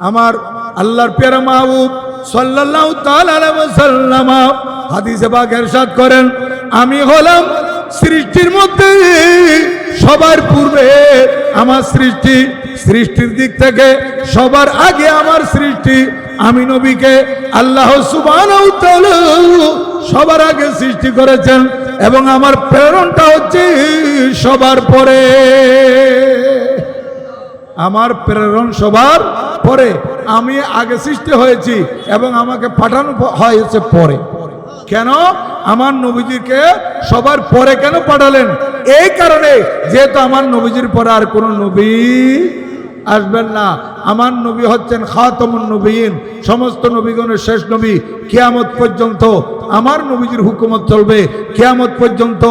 আমার আল্লাহর প্যারা মাহবুব সাল্লাল্লাহু তাআলা আলাইহি ওয়াসাল্লাম হাদিসে পাক ইরশাদ করেন, আমি হলাম সৃষ্টির মধ্যে সবার পূর্বে আমার সৃষ্টি, সৃষ্টির দিক থেকে সবার আগে আমার সৃষ্টি। আমি নবীকে আল্লাহ সুবহানাহু ওয়া তাআলা সবার আগে সৃষ্টি করেছেন এবং আমার প্রেরণটা হচ্ছে সবার পরে। আমার প্রেরণ সবার পরে, আমি আগে সৃষ্টি হয়েছি এবং আমাকে পাঠানো হয়েছে পরে। কেন আমার নবীজিকে সবার পরে কেন পাঠালেন? এই কারণে, যেহেতু আমার নবীজির পরে আর কোনো নবী আসবেন না। আমার নবী হচ্ছেন খাতামুন নবীন, সমস্ত নবীগণের শেষ নবী। কিয়ামত পর্যন্ত আমার নবীজির হুকুমত চলবে, কিয়ামত পর্যন্ত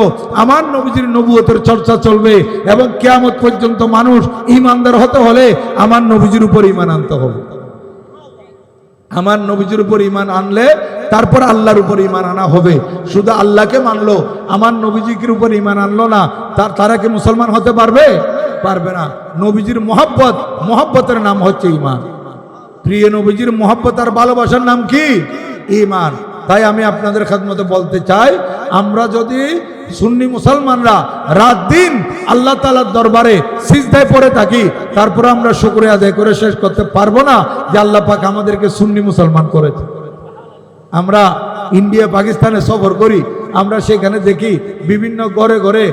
আমার নবীজির নবুয়তের চর্চা চলবে এবং কিয়ামত পর্যন্ত মানুষ ঈমানদার হতে হলে আমার নবীজির উপর ঈমান আনতে হবে। আমার নবীজির উপর ঈমান আনলে তারপর আল্লাহর উপর ঈমান আনা হবে। শুধু আল্লাহকে মানলো, আমার নবীজির উপর ঈমান আনলো না, তারা কি মুসলমান হতে পারবে? পারবে না। নবীজির মোহাব্বতের নাম হচ্ছে ঈমান। প্রিয় নবীজির মোহাব্বত আর ভালোবাসার নাম কি? ঈমান। তাই আমি আপনাদের খেদমতে বলতে চাই, আমরা যদি সুন্নি মুসলমানরা রাত দিন আল্লাহ তাআলার দরবারে সিজদায় পড়ে থাকি, তারপর আমরা শুকরিয়া আদায় করে শেষ করতে পারবো না যে আল্লাহ পাক আমাদেরকে সুন্নি মুসলমান করেছে। আমরা ইন্ডিয়া পাকিস্তানে সফর করি, আমরা সেখানে দেখি বিভিন্ন ঘরে ঘরে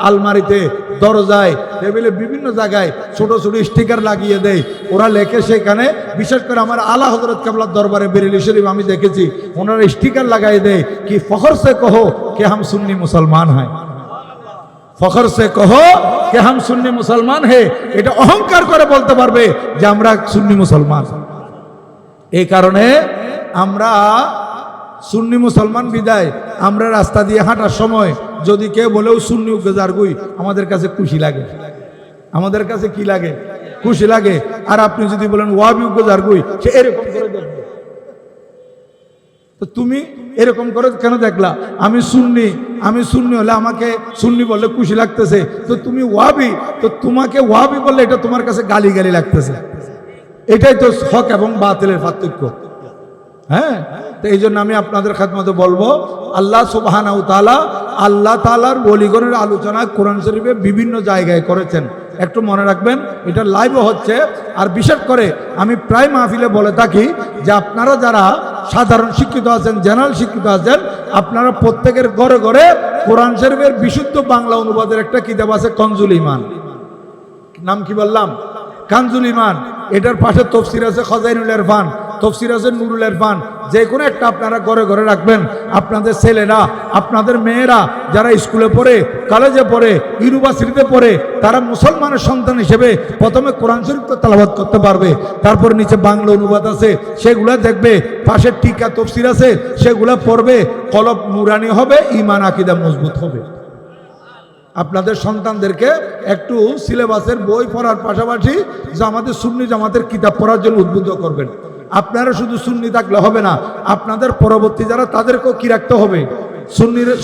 আলমারিতে, দরজায়, টেবিলে, বিভিন্ন জায়গায় ছোট ছোট স্টিকার লাগিয়ে দেয়। ওরা লেখে সেখানে, বিশেষ করে আমার আলা হযরত কেবলার দরবারে বেরেলি শরীফ আমি দেখেছি, ওনারা স্টিকার লাগাই দেয় কি ফখর সে কহো কে হাম সুন্নি মুসলমান হয়, ফখর সে কহো কে হাম সুন্নি মুসলমান হে। এটা অহংকার করে বলতে পারবে যে আমরা সুন্নি মুসলমান। এই কারণে আমরা সুন্নি মুসলমান বিদায় আমরা রাস্তা দিয়ে হাঁটার সময় যদি কেউ বলেও সুন্নি উগ্রজারগুই, আমাদের কাছে খুশি লাগে। আমাদের কাছে কি লাগে? খুশি লাগে। আর আপনি যদি বলেন ওয়াহাবি উগ্রজারগুই, সে এরকম করে দেখবে। তো তুমি এরকম করে কেন দেখলা? আমি সুন্নি হলে আমাকে সুন্নি বললে খুশি লাগতেছে, তো তুমি ওয়াহাবি, তো তোমাকে ওয়াহাবি বললে এটা তোমার কাছে গালি লাগতেছে। এটাই তো হক এবং বাতিলের পার্থক্য। হ্যাঁ, তো এই জন্য আমি আপনাদের খেদমতে বলবো, আল্লাহ সুবহানাহু ওয়া তাআলা আল্লাহ তাআলার ওলিগণের আলোচনা কোরআন শরীফে বিভিন্ন জায়গায় করেছেন। একটু মনে রাখবেন, এটা লাইভও হচ্ছে। আর বিশেষ করে আমি প্রায় মাহফিলে বলে থাকি যে আপনারা যারা সাধারণ শিক্ষিত আছেন, জেনারেল শিক্ষিত আছেন, আপনারা প্রত্যেকের ঘরে ঘরে কোরআন শরীফের বিশুদ্ধ বাংলা অনুবাদের একটা কিতাব আছে, কনজুল ঈমান। নাম কি বললাম? কানজুল ঈমান। এটার পাশে তফসির আছে খজাইনুল ইরফান, তফসির আছে নুরুল ইরফান। যে কোনো একটা আপনারা ঘরে ঘরে রাখবেন। আপনাদের ছেলেরা, আপনাদের মেয়েরা যারা স্কুলে পড়ে, কলেজে পড়ে, ইউনিভার্সিটিতে পড়ে, তারা মুসলমানের সন্তান হিসেবে প্রথমে কোরআন শরীফ তেলাওয়াত করতে পারবে। তারপর নিচে বাংলা অনুবাদ আছে, সেগুলা দেখবে। পাশে টিকা তফসির আছে, সেগুলা পড়বে। কলব নুরানি হবে, ঈমান আকীদা মজবুত হবে। আপনাদের সন্তানদেরকে একটু সিলেবাসের বই পড়ার পাশাপাশি আমাদের সুন্নি জামাতের কিতাব পড়ার জন্য উদ্বুদ্ধ করবেন। আপনারা শুধু সুন্নি থাকলে হবে না, আপনাদের পরবর্তী যারা, তাদেরকেও কি রাখতে হবে?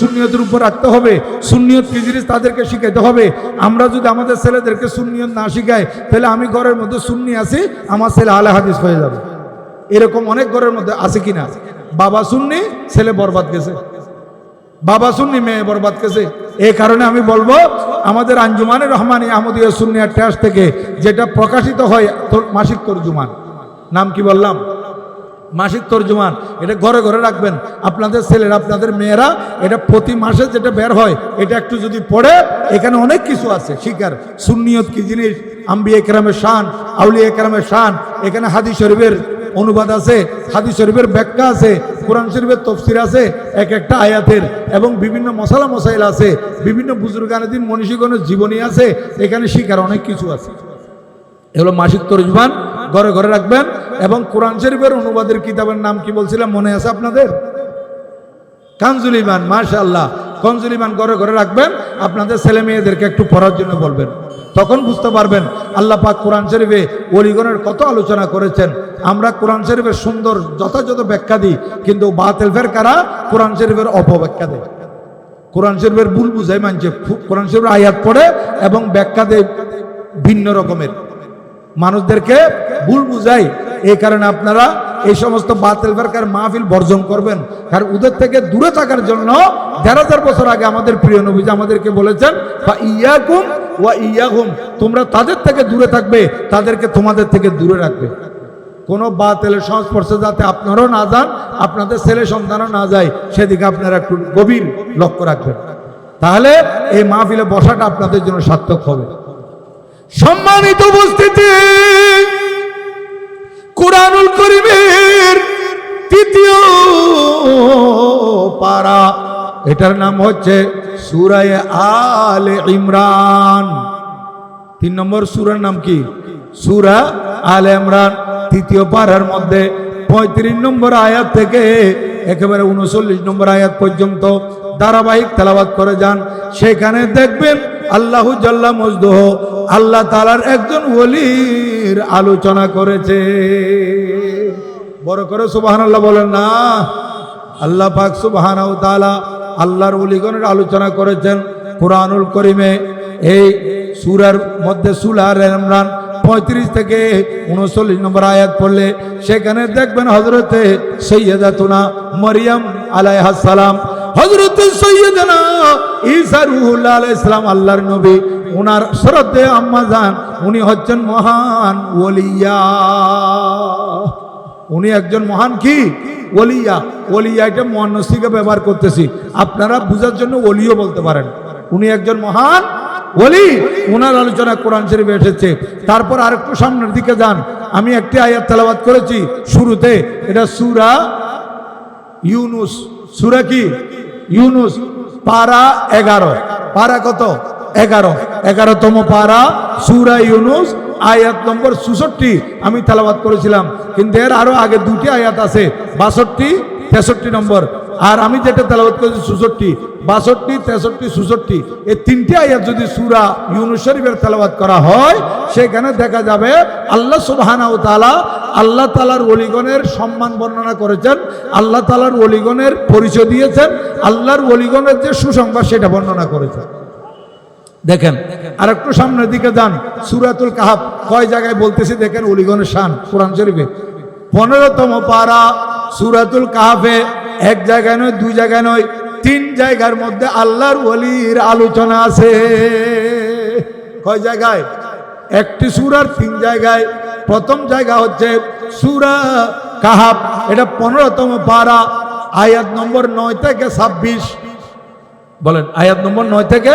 সুন্নিয়তের উপর রাখতে হবে। সুন্নিয়ত কি জিনিস তাদেরকে শিখাইতে হবে। আমরা যদি আমাদের ছেলেদেরকে সুন্নিয়ত না শিখাই, তাহলে আমি ঘরের মধ্যে সুন্নি আছি, আমার ছেলে আলে হাদিস হয়ে যাবে। এরকম অনেক ঘরের মধ্যে আছে কিনা? বাবা সুন্নি, ছেলে বরবাদ গেছে। বাবা সুন্নি, মেয়ে বরবাদ গেছে। এই কারণে আমি বলবো, আমাদের আঞ্জুমানে রহমানী আহমদিয়া সুন্নিয়া ট্রাস্ট থেকে যেটা প্রকাশিত হয় মাসিক তরজুমান, নাম কি বললাম? মাসিক তরজুমান। এটা ঘরে ঘরে রাখবেন। আপনাদের ছেলেরা, আপনাদের মেয়েরা এটা প্রতি মাসে যেটা বের হয়, এটা একটু যদি পড়ে, এখানে অনেক কিছু আছে শিকার। সুন্নিয়ত কি জিনিস, আম্বিয়া কেরামের শান, আউলিয়া কেরামের শান, এখানে হাদিস শরীফের অনুবাদ আছে, হাদিস শরীফের ব্যাখ্যা আছে, কোরআন শরীফের তফসির আছে এক একটা আয়াতের, এবং বিভিন্ন মশালা মশাইল আছে, বিভিন্ন বুজুর্গানের দিন মনীষীগণের জীবনী আছে। এখানে শিকার অনেক কিছু আছে। এগুলো মাসিক তরজুমান ঘরে ঘরে রাখবেন। এবং কোরআন শরীফের অনুবাদের কিতাবের নাম কি বলছিলাম, মনে আছে আপনাদের? কানজুল ঈমান। মাশাআল্লাহ, কানজুল ঈমান ঘরে ঘরে রাখবেন। আপনাদের ছেলে মেয়েদেরকে একটু পড়ার জন্য বলবেন, তখন বুঝতে পারবেন আল্লাহ পাক কোরআন শরীফে ওলিগণের কত আলোচনা করেছেন। আমরা কোরআন শরীফের সুন্দর যথাযথ ব্যাখ্যা দিই, কিন্তু বাতিল ফেরকারা কোরআন শরীফের অপব্যাখ্যা দেয়। কোরআন শরীফের ভুল বুঝায় মানছে, কোরআন শরীফের আয়াত পড়ে এবং ব্যাখ্যা দেয় ভিন্ন রকমের। মানুষদেরকে ভুল বুঝাই, এই কারণে আপনারা এই সমস্ত বাতিল ফিরকার মাহফিল বর্জন করবেন। কারণ ওদের থেকে দূরে থাকার জন্য ১,৫০০ বছর আগে আমাদের প্রিয় নবীজি আমাদেরকে বলেছেন, ইয়াকুম ওয়া ইয়াহুম, তোমরা তাদের থেকে দূরে থাকবে, তাদেরকে তোমাদের থেকে দূরে রাখবে। কোনো বাতিলের সংস্পর্শে যাতে আপনারাও না যান, আপনাদের ছেলে সন্তানও না যায়, সেদিকে আপনারা একটু গভীর লক্ষ্য রাখবেন। তাহলে এই মাহফিলে বসাটা আপনাদের জন্য সার্থক হবে। সম্মানিত উপস্থিতি, কুরআনুল কারীমের ৩য় পারা, এটার নাম হচ্ছে সূরা আলে ইমরান। ৩ নম্বর সূরার নাম কি? সূরা আলে ইমরান। ৩য় পারার মধ্যে ৩৫ নম্বর আয়াত থেকে একেবারে ৩৯ নম্বর আয়াত পর্যন্ত ধারাবাহিক তেলাওয়াত করে যান। সেখানে দেখবেন আল্লাহু জাল্লা মজদুহু, আল্লাহ তাআলার একজন ওলির আলোচনা করেছে। বড় করে সুবহানাল্লাহ বলেন না। আল্লাহ পাক সুবহানাহু ওয়া তাআলা আল্লাহর ওলিগণের আলোচনা করেছেন কুরআনুল কারীমে। এই সূরার মধ্যে সূরা আলে ইমরান ৩৫ থেকে ৩৯ নম্বর আয়াত পড়লে সেখানে দেখবেন হযরতে সাইয়্যিদাতুনা মারইয়াম আলাইহাস সালাম, হযরতে সাইয়্যিদানা ঈসা রূহুল্লাহ আলাইহিস সালাম, আল্লাহর নবী, ওনার শ্রদ্ধেয় আম্মা জান, উনি হচ্ছেন মহান ওলিয়া। উনি একজন মহান কি ওলিয়া। ওলিয়া এটা মুয়ান্নাসিকে ব্যবহার করতেছি, আপনারা বুঝার জন্য ওলিও বলতে পারেন। উনি একজন মহান ওলি, ওনার আলোচনা কোরআন শরীফে এসেছে। তারপর আরেকটু সামনের দিকে যান, আমি একটি আয়াত তেলাওয়াত করেছি শুরুতে, এটা সূরা ইউনুস। সূরা কি? ইউনুস, পারা 11। পারা কত? 11। 11তম পারা সূরা ইউনুস, আয়াত নম্বর ৬৪ আমি তেলাওয়াত করেছিলাম। কিন্তু এর আরো আগে দুটি আয়াত আছে, ৬২, ৬৩ নম্বর। আর আমি যেটা তেলাওয়াত করেছি ৬৪, ৬২, ৬৩, ৬৪, এই 3টি আয়াত যদি সূরা ইউনুস শরীফের তেলাওয়াত করা হয়, সেখানে দেখা যাবে আল্লাহ সুবহানাহু ওয়া তাআলা আল্লাহ তাআলার ওলিগণের সম্মান বর্ণনা করেছেন, আল্লাহ তাআলার ওলিগণের পরিচয় দিয়েছেন, আল্লাহর ওলিগণের যে সুসংবাদ সেটা বর্ণনা করেছেন। দেখেন আর একটু সামনের দিকে যান, সূরাতুল কাহাফ কয় জায়গায় বলতেছি দেখেন ওলিগণের শান কোরআন শরীফে। 15তম পারা সূরাতুল কাহাফে 1 জায়গায় নয়, 2 জায়গায় নয়, 3 জায়গার মধ্যে আল্লাহর ওলির আলোচনা আছে। কয় জায়গায়? একটি সূরার 3 জায়গায়। প্রথম জায়গা হচ্ছে সূরা কাহাফ, এটা 15তম পারা, আয়াত নম্বর 9 থেকে 26। বলেন আয়াত নম্বর 9 থেকে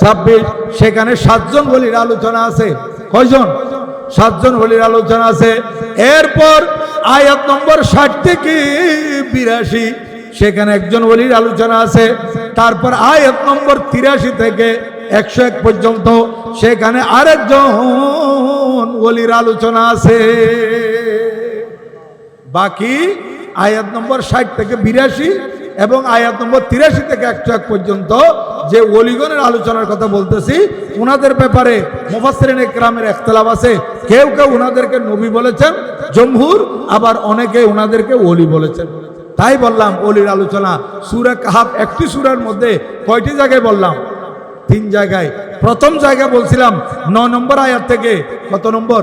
26। সেখানে 7 জন ওলির আলোচনা আছে। কয়জন? 7 জন ওলির আলোচনা আছে। এরপর আয়াত নম্বর 60 থেকে 82, সেখানে একজন ওলির আলোচনা আছে। তারপর আয়াত নম্বর 83 থেকে 101 পর্যন্ত সেখানে আরেকজন ওলির আলোচনা আছে। বাকি আয়াত নম্বর 60 থেকে 82 এবং আয়াত নম্বর 83 থেকে 101 পর্যন্ত যে ওলিগণের আলোচনার কথা বলতেছি, ওনাদের ব্যাপারে মুফাসসিরিনে কেরামের ইখতিলাফ আছে। কেউ কেউ ওনাদেরকে নবী বলেছেন জমহুর, আবার অনেকে ওনাদেরকে ওলি বলেছেন। তাই বললাম ওলির আলোচনা সূরা কাহাফ একটি সূরার মধ্যে কয়টি জায়গায় বললাম? 3 জায়গায়। প্রথম জায়গা বলছিলাম 9 নম্বর আয়াত থেকে কত নম্বর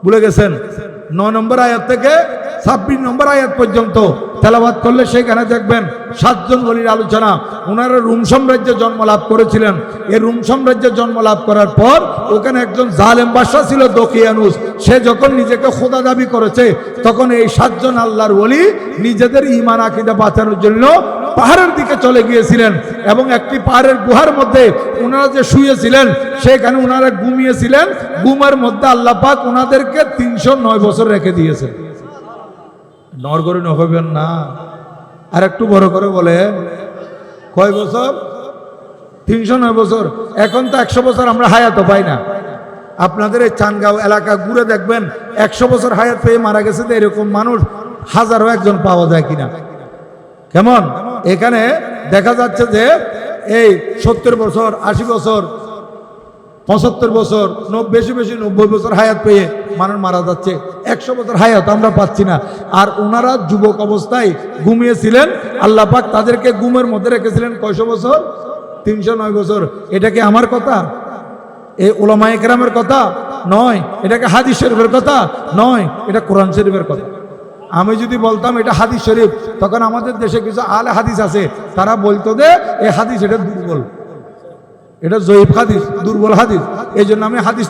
ভুলে গেছেন? 9 নম্বর আয়াত থেকে 26 নম্বর আয়াত পর্যন্ত তেলাওয়াত করলে সেখানে দেখবেন 7 জন ওলির আলোচনা। ওনারা রোম সাম্রাজ্যে জন্ম লাভ করেছিলেন। এই রোম সাম্রাজ্যে জন্ম লাভ করার পর ওখানে একজন জালেম বাদশা ছিল দকিয়ানুস। সে যখন নিজেকে খোদা দাবি করেছে, তখন এই 7 জন আল্লাহর ওলি নিজেদের ঈমান আকীদা বাঁচানোর জন্য পাহাড়ের দিকে চলে গিয়েছিলেন এবং একটি পাহাড়ের গুহার মধ্যে ওনারা যে শুয়েছিলেন, সেখানে ওনারা ঘুমিয়েছিলেন। ঘুমের মধ্যে আল্লাহ পাক ওনাদেরকে 309 বছর রেখে দিয়েছেন। নরগরে নহবেন না, আর একটু বড় করে বলে কয় বছর? 309 বছর। এখন তো 100 বছর আমরা হায়াত পাই না। আপনাদের এই চানগাঁও এলাকা ঘুরে দেখবেন 100 বছর হায়াত পেয়ে মারা গেছে, তো এরকম মানুষ হাজারও একজন পাওয়া যায় কিনা। কেমন? এখানে দেখা যাচ্ছে যে এই 70 বছর, 80 বছর, 75 বছর, বেশি বেশি 90 বছর হায়াত পেয়ে মানুষ মারা যাচ্ছে। 100 বছর হায়াত আমরা পাচ্ছি না। আর ওনারা যুবক অবস্থায় ঘুমিয়েছিলেন, আল্লাহ পাক তাদেরকে ঘুমের মধ্যে রেখেছিলেন কয়শো বছর? 309 বছর। এটা কি আমার কথা? এই উলামায়ে কেরামের কথা নয়, এটাকে হাদিস শরীফের কথা নয়, এটা কোরআন শরীফের কথা। আমি যদি বলতাম এটা হাদিস শরীফ, তখন আমাদের দেশে কিছু আলে হাদিস আছে, তারা বলতো যে এই হাদিস এটা দুর্বল, এটা জয়ীফ হাদিস, দুর্বল হাদিস। এই জন্য আমি হাদিস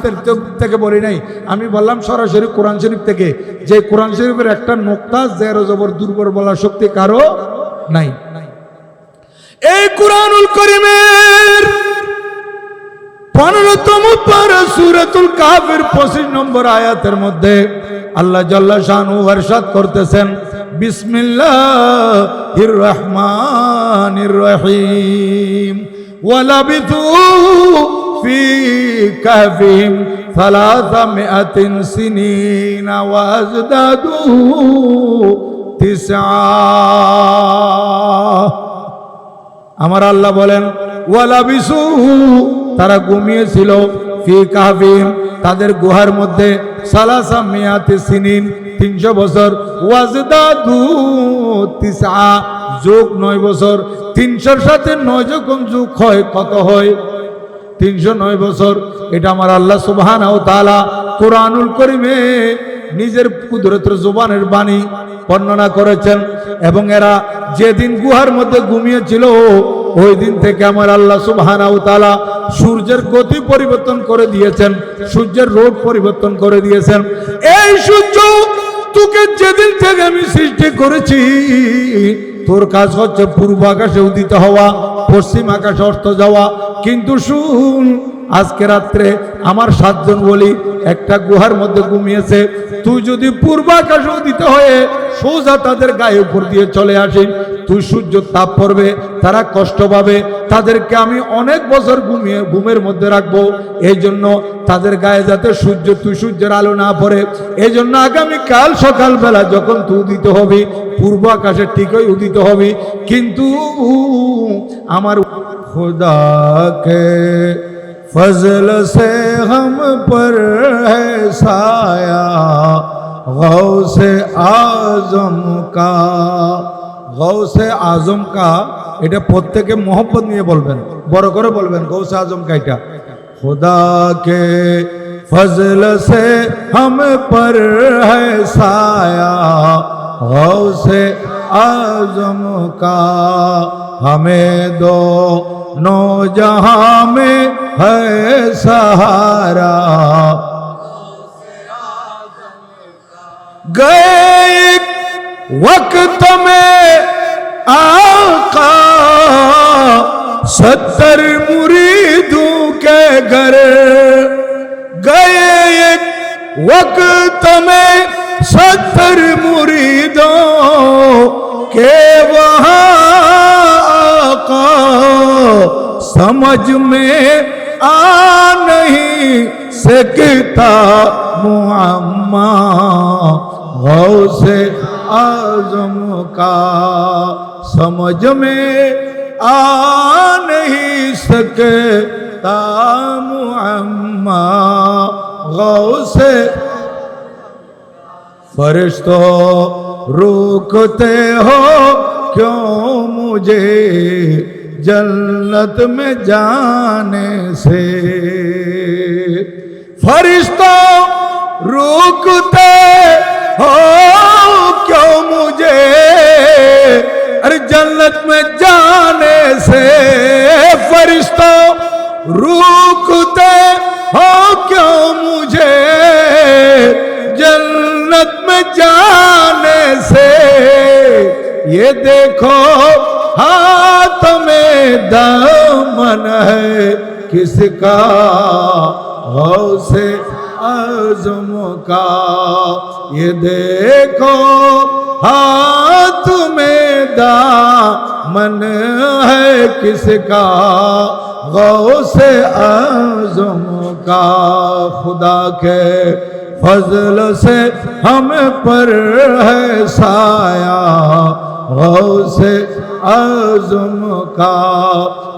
থেকে বলি নাই, আমি বললাম সরাসরি কোরআন শরীফ থেকে, যে কোরআন শরীফের একটা নোক্তা জের জবর দুর্বল বলার শক্তি কারো নাই। এই কুরআনুল কারীমের 15তম পারা সূরাতুল কাহফের 25 নম্বর আয়াতের মধ্যে আল্লাহ জাল্লা শানহু ইরশাদ করতেছেন, বিসমিল্লাহির রহমানির রহিম, ওয়ালাবিথু ফি কাহফিহিম 300 সিনিনা ওয়াজদাদু 9। আমার আল্লাহ বলেন ওয়ালাবিসু, তারা ঘুমিয়েছিল, ফি কাহফিহিম, তাদের গুহার মধ্যে, 300 সিনিন, 300 বছর, ওয়াজদাদু 9, যোগ 9 বছর। 300-র সাথে 9 যখন যোগ হয় কত হয়? 309 বছর। এটা আমার আল্লাহ সুবহানাহু ওয়া তাআলা কোরআনুল কারীমে নিজের কুদরতের জবানের বাণী বর্ণনা করেছেন। এবং এরা যেদিন গুহার মধ্যে ঘুমিয়েছিল, ওই দিন থেকে আমার আল্লাহ সুবহানাহু ওয়া তাআলা সূর্যের গতি পরিবর্তন করে দিয়েছেন, সূর্যের রোগ পরিবর্তন করে দিয়েছেন। এই সূর্য, তোকে যেদিন থেকে আমি সৃষ্টি করেছি, তোর কাজ হচ্ছে পূর্ব আকাশে উদিত হওয়া, পশ্চিম আকাশে অস্ত যাওয়া। কিন্তু শুন, আজকে রাত্রে আমার 7 জন বলি একটা গুহার মধ্যে ঘুমিয়েছে, তুই যদি পূর্ব আকাশে উদিত হয়ে সোজা তাদের গায়ে উপর দিয়ে চলে আসি, তুই সূর্য তাপ পড়বে, তারা কষ্ট পাবে, তাদেরকে আমি অনেক বছর ঘুমের মধ্যে রাখবো। এই জন্য তাদের গায়ে যাতে তুই সূর্যের আলো না পড়ে, এই জন্য আগামীকাল সকালবেলা যখন তুই উদিত হবি, পূর্ব আকাশে ঠিকই উদিত হবি। কিন্তু আমার খুদাকে फजल से हम पर है साया, गौसे आजम का, गौसे आजम का, এটা প্রত্যেকে মোহব্বত নিয়ে বলবেন, বড় করে বলবেন, গৌসে আজম কা এটা। खुदा के फजल से हम पर है साया, गौसे आजम का, हमें दो नो जहां में है सहारा। गए वक्त में आका 70 मुरीदों के घर, गए एक वक्त में 70 मुरीदों के वहां आका, समझ में आ नहीं सकता मुअम्मा, गौसे आजम का, समझ में आ नहीं सकता मुअम्मा, गौसे। फरिश्तों रोकते हो क्यों मुझे जन्नत में जाने से, फरिश्तों रोकते हो क्यों मुझे, अरे जन्नत में जाने से, फरिश्तों रोकते हो क्यों मुझे जन्नत में जाने से, ये देखो हाथ में दामन है किसका, गौसे आज़म का, ये देखो हाथ में दामन है किसका, गौसे आज़म का। खुदा के फजल से हम पर है साया, गौसे आज़म का,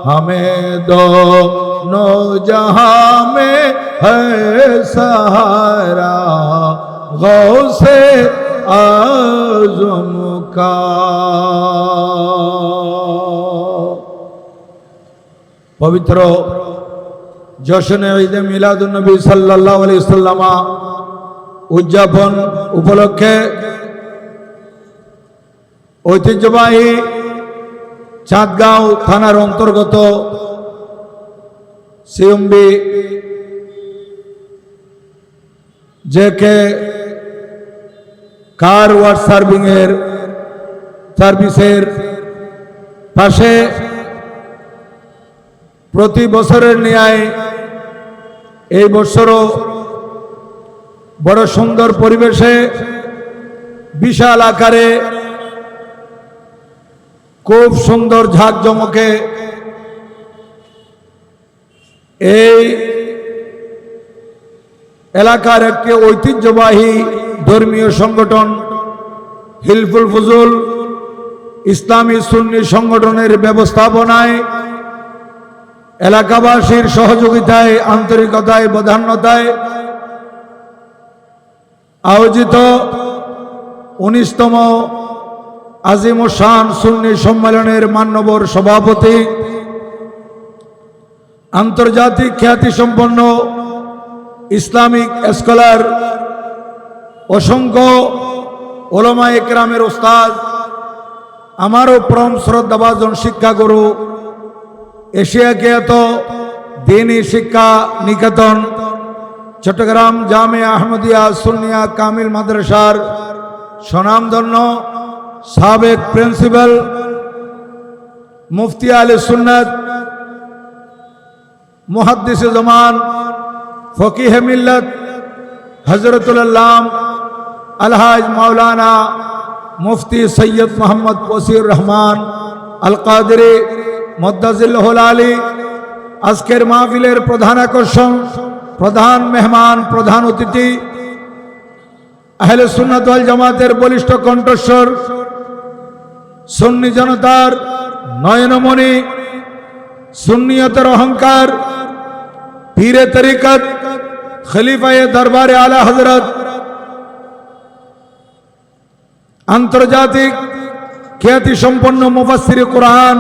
हमें दोनों जहां में है सहारा, गौसे आज़म का। पवित्र জশনে ঈদে মিলাদুন নবী সাল্লাল্লাহু আলাইহি সাল্লাম উদযাপন উপলক্ষে ঐতিহ্যবাহী চাঁদগাঁও থানার অন্তর্গত সিএমবি জেকে কার ওয়াশ সার্ভিসের পাশে প্রতি বছরের ন্যায় এই বছরও বড় সুন্দর পরিবেশে বিশাল আকারে খুব সুন্দর ঝাঁকজমকে এই এলাকার একটি ঐতিহ্যবাহী ধর্মীয় সংগঠন হিলফুল ফুজুল ইসলামী সুন্নি সংগঠনের ব্যবস্থাপনায় এলাকাবাসীর সহযোগিতায় আন্তরিকতায় বদান্যতায় আয়োজিত 19তম আজিম ও শান সুন্নি সম্মেলনের মান্যবর সভাপতি আন্তর্জাতিক খ্যাতিসম্পন্ন ইসলামিক স্কলার অসংখ্য ওলামা একরামের ওস্তাদ আমারও পরম শ্রদ্ধাভাজন শিক্ষাগুরু এশিয়া খ্যাত দ্বীনি শিক্ষা নিকেতন চট্টগ্রাম জামিয়া আহমদিয়া সুন্নিয়া কামিল মাদ্রাসার স্বনামধন্য সাবেক প্রিন্সিপাল মুফতি আলে সুন্নাত মুহাদ্দিসে জামান ফকিহে মিল্লাত হযরতুল আল্লাম আলহাজ মাওলানা মুফতি সৈয়দ মোহাম্মদ বশির রহমান আল কাদেরি মুদ্দাজিল্লাহুল আলী আজকের মাহফিলের প্রধান আকর্ষণ প্রধান মেহমান প্রধান অতিথি আহলে সুন্নাত ওয়াল জামাতের বলিষ্ঠ কণ্ঠস্বর সুন্নি জনতার নয়নমণি সুন্নিয়তের অহংকার পীরে তরিকত খলিফায়ে দরবারে আলা হযরত আন্তর্জাতিক খ্যাতি সম্পন্ন মুফাসসিরে কুরআন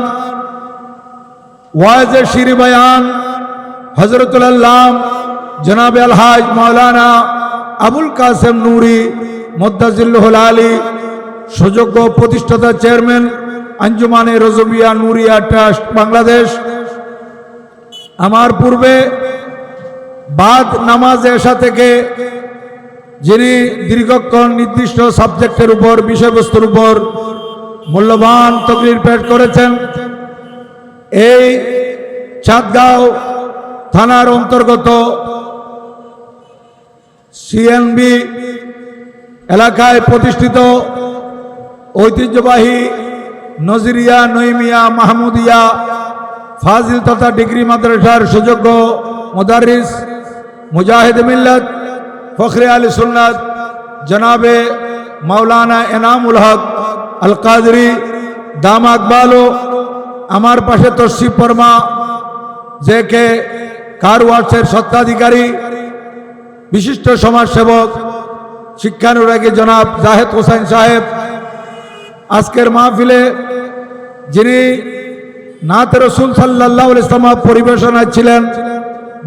ওয়াজে শিরি বয়ান হযরতুল আল্লাম জনাবে আলহাজ মাওলানা আবুল কাসেম নূরি মুদ্দাজিল্লাহুল আলী সুযোগ্য প্রতিষ্ঠাতা চেয়ারম্যান আঞ্জুমানে রজবিয়া নুরিয়া ট্রাস্ট বাংলাদেশ আমার পূর্বে বাদ নামাজ এশা থেকে যিনি দীর্ঘক্ষণ নির্দিষ্ট সাবজেক্টের উপর বিষয়বস্তুর উপর মূল্যবান তকরির পেশ করেছেন এই চাঁদগাঁও থানার অন্তর্গত সিএনবি এলাকায় প্রতিষ্ঠিত ঐতিহ্যবাহী নজরিয়া নঈমিয়া মাহমুদিয়া ফাজিল তথা ডিগ্রি মাদ্রাসার সুযোগ্য মুদারিস মুজাহিদ মিল্লাত ফখরে আলী সুন্নাত জনাবে মাওলানা এনামুল হক আল কাদরি দাম আকবালো আমার পাশে তশরিফ ফরমা জেকে কার ওয়ার্সের স্বত্বাধিকারী বিশিষ্ট সমাজসেবক শিক্ষানুরাগী জনাব জাহেদ হোসেন সাহেব আজকের মাহফিলে যিনি নাত রসুল সাল্লাল্লাহু আলাইহি ওয়াসাল্লাম পরিবেশনায় ছিলেন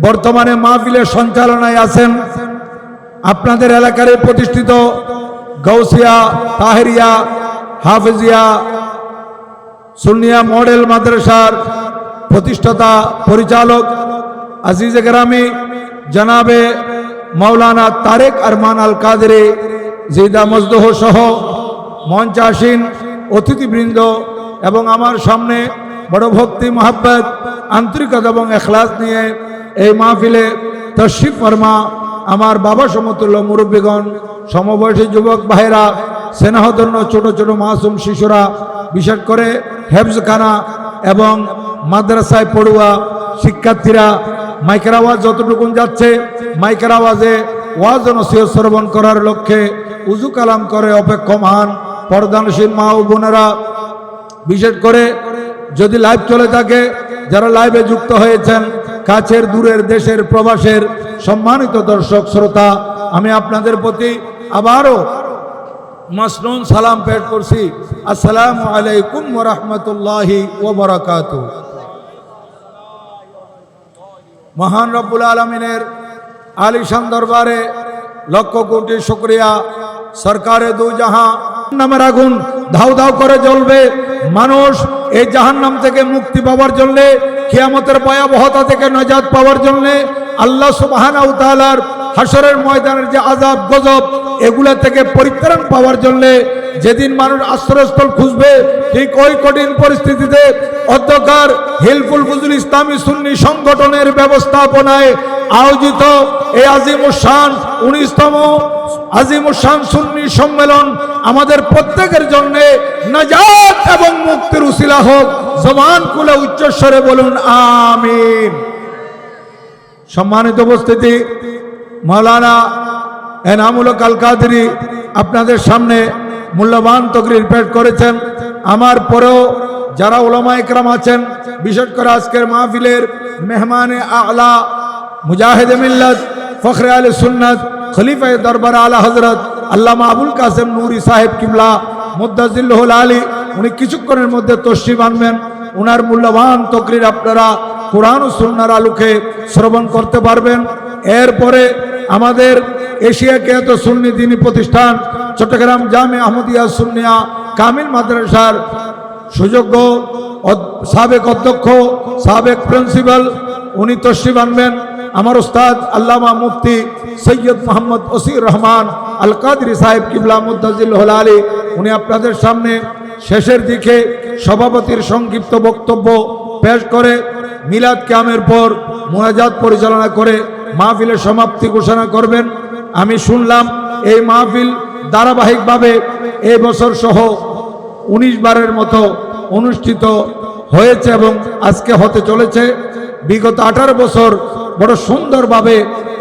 বর্তমানে মাহফিলের সঞ্চালনায় আছেন আপনাদের এলাকার প্রতিষ্ঠিত গৌসিয়া তাহেরিয়া হাফেজিয়া সুন্নিয়া মডেল মাদ্রাসার প্রতিষ্ঠাতা পরিচালক আজিজে গ্রামী জনাবে মাওলানা তারেক আরমান আল কাদেরি জিদা মজদুহ সহ মঞ্চাসীন অতিথিবৃন্দ এবং আমার সামনে বড় ভক্তি মহব্বত আন্তরিকতা এবং এখলাস নিয়ে এই মাহফিলে তশরিফ ফরমা আমার বাবা সমতুল্য মুরব্বীগণ সমবয়সী যুবক ভাইরা স্নেহধন্য ছোট ছোট মাসুম শিশুরা বিশেষ করে হেফজখানা এবং মাদ্রাসায় পড়ুয়া শিক্ষার্থীরা মাইকের আওয়াজ যতটুকুন যাচ্ছে মাইকের আওয়াজে ওয়াজ ও নসিহত শ্রবণ করার লক্ষ্যে উজু কালাম করে অপেক্ষমান পর্দানশীল মা ও বোনেরা বিশেষ করে যদি লাইভ চলে থাকে যারা লাইভে যুক্ত হয়েছেন কাছের দূরের দেশের প্রবাসের সম্মানিত দর্শক শ্রোতা আমি আপনাদের প্রতি আবারও মাসনুন সালাম পেশ করছি আসসালামু আলাইকুম ওয়া রাহমাতুল্লাহি ওয়া বারাকাতুহু মহান রব্বুল আলমিনের আলিশান দরবারে লক্ষ কোটি শুকরিয়া। সরকারে দু জাহাঁ নামের আগুন ধাউ ধাউ করে জ্বলবে। মানুষ এই জাহান্নাম থেকে মুক্তি পাওয়ার জন্য, কিয়ামতের ভয়াবহতা থেকে নাজাত পাওয়ার জন্য, আল্লাহ সুবহানাহু ওয়া তাআলার হাসরের ময়দানের যে আযাব গজব এগুলা থেকে পরিত্রাণ পাওয়ার জন্য যেদিন মানুষ আশ্রয়স্থল খুঁজবে, ঠিক ওই কঠিন পরিস্থিতিতে অধ্যকার হিলফুল ফুজুল ইসলামী সুন্নি সংগঠনের ব্যবস্থাপনায় আয়োজিত এই আজিমুশান 19তম আজিমুশান সুন্নি সম্মেলন আমাদের প্রত্যেকের জন্য নাজাত এবং মুক্তির উসিলা হোক। জবান খুলে উচ্চস্বরে বলুন আমিন। সম্মানিত উপস্থিতি, মাওলানা এনামুল হক আল কাদরি আপনাদের সামনে মূল্যবান তকরির পেশ করেছেন। আমার পরেও যারা উলামা ইকরাম আছেন, বিশেষ করে আজকের মাহফিলের মেহমানে আলা মুজাহিদে মিল্লাত ফখরে আলে সুন্নাত খলিফায়ে দরবার আলা হযরত আল্লামা আবুল কাসেম নূরি সাহেব কিবলা মুদ্দাজিল্লাহুল আলী, উনি কিছুক্ষণের মধ্যে তশরিফ আনবেন। ওনার মূল্যবান তকরির আপনারা কোরআন ও সুন্নাহর আলোকে শ্রবণ করতে পারবেন। এরপরে আমাদের এশিয়া খ্যাত সুন্নি দ্বীনি প্রতিষ্ঠান চট্টগ্রাম জামে আহমদিয়া সুন্নিয়া কামিল মাদ্রাসার সুযোগ্য সাবেক অধ্যক্ষ, সাবেক প্রিন্সিপাল, উনি তশরিফ আনবেন। আমার উস্তাদ আল্লামা মুফতি সৈয়দ মোহাম্মদ ওসির রহমান আল কাদরি সাহেব কিবলা মুদ্দাজিল্লাহুল আলী, উনি আপনাদের সামনে শেষের দিকে সভাপতির সংক্ষিপ্ত বক্তব্য পেশ করে মিলাদ কিয়ামের পর মুনাজাত পরিচালনা করে মাহফিলের সমাপ্তি ঘোষণা করবেন। আমি শুনলাম এই মাহফিল ধারাবাহিকভাবে এই বছর সহ 19 বারের মতো অনুষ্ঠিত হয়েছে এবং আজকে হতে চলেছে। বিগত 18 বছর বড় সুন্দরভাবে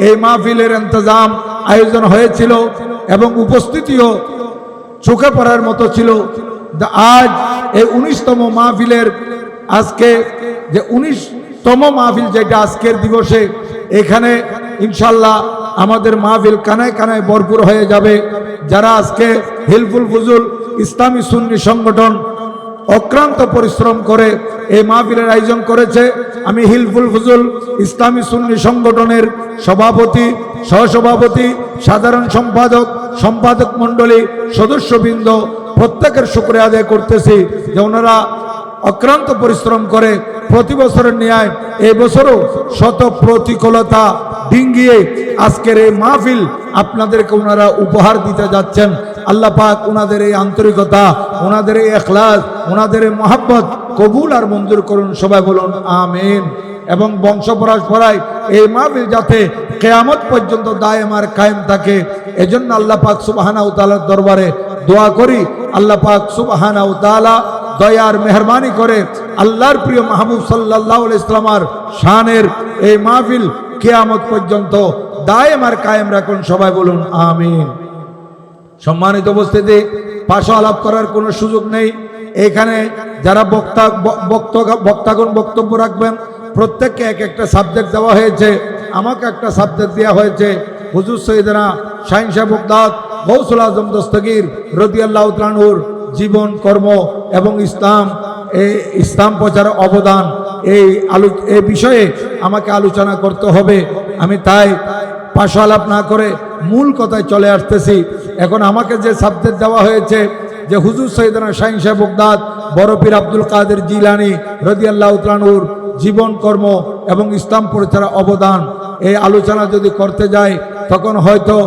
এই মাহফিলের ইন্তজাম আয়োজন হয়েছিল এবং উপস্থিতিও চোখে পড়ার মতো ছিল। আজ এই 19তম মাহফিলের আজকে যে 19তম মাহফিল যেটা আজকের দিবসে, এখানে ইনশাল্লাহ আমাদের মাহফিল কানায় কানায় ভরপুর হয়ে যাবে। যারা আজকে হিলফুল ফুজুল ইসলামী সুন্নি সংগঠন অক্লান্ত পরিশ্রম করে এই মাহফিলের আয়োজন করেছে, আমি হিলফুল ফুজুল ইসলামী সুন্নি সংগঠনের সভাপতি, সহসভাপতি, সাধারণ সম্পাদক, সম্পাদক মণ্ডলী, সদস্যবৃন্দ প্রত্যেকের শুকরিয়া আদায় করতেছি যে ওনারা অক্লান্ত পরিশ্রম করে প্রতি বছরের ন্যায় এই বছরও শত প্রতিকূলতা ডিঙ্গিয়ে আজকের এই মাহফিল আপনাদেরকে ওনারা উপহার দিতে যাচ্ছেন। আল্লাহ পাক ওনাদের এই আন্তরিকতা, ওনাদের এই ইখলাস, ওনাদের এই মহব্বত কবুল আর মঞ্জুর করুন। সবাই বলুন আমিন। এবং বংশ পরম্পরায় এই মাহফিল যাতে কিয়ামত পর্যন্ত দায়েম আর কায়েম থাকে, এজন্য আল্লাহ পাক সুবহানাহু ওয়া তাআলার দরবারে দোয়া করি। আল্লাহ পাক সুবহানাহু ওয়া তাআলা দয়ার মেহরবানি করে আল্লাহর প্রিয় মাহবুব সাল্লাল্লাহু আলাইহি ওয়াসাল্লামের শানের এই মাহফিল কিয়ামত পর্যন্ত দায়েম আর কায়েম রাখুন। সবাই বলুন আমিন। সম্মানিত উপস্থিতি, পাশা আলাপ করার কোনো সুযোগ নেই। এখানে যারা বক্তাগণ বক্তব্য রাখবেন প্রত্যেককে এক একটা সাবজেক্ট দেওয়া হয়েছে। আমাকে একটা সাবজেক্ট দেওয়া হয়েছে হুজুর সৈয়দনা শাহিন শাহ বগদাদ গৌসুল আজম দস্তগীর রাদিয়াল্লাহু তাআলা আনহুর জীবন কর্ম এবং ইসলাম প্রচারের অবদান, এই বিষয়ে আমাকে আলোচনা করতে হবে। আমি তাই পাশা আলাপ না করে মূল কথায় চলে আসতেছি। এখন আমাকে যে সাবজেক্ট দেওয়া হয়েছে যে হুজুর সৈয়দনা শাহিন শাহ বগদাদ বড় পীর আব্দুল কাদের জিলানী রাদিয়াল্লাহু তাআলা আনহুর জীবন কর্ম এবং ইসলাম প্রচারের অবদান, এই আলোচনা যদি করতে যাই তখন হয়তো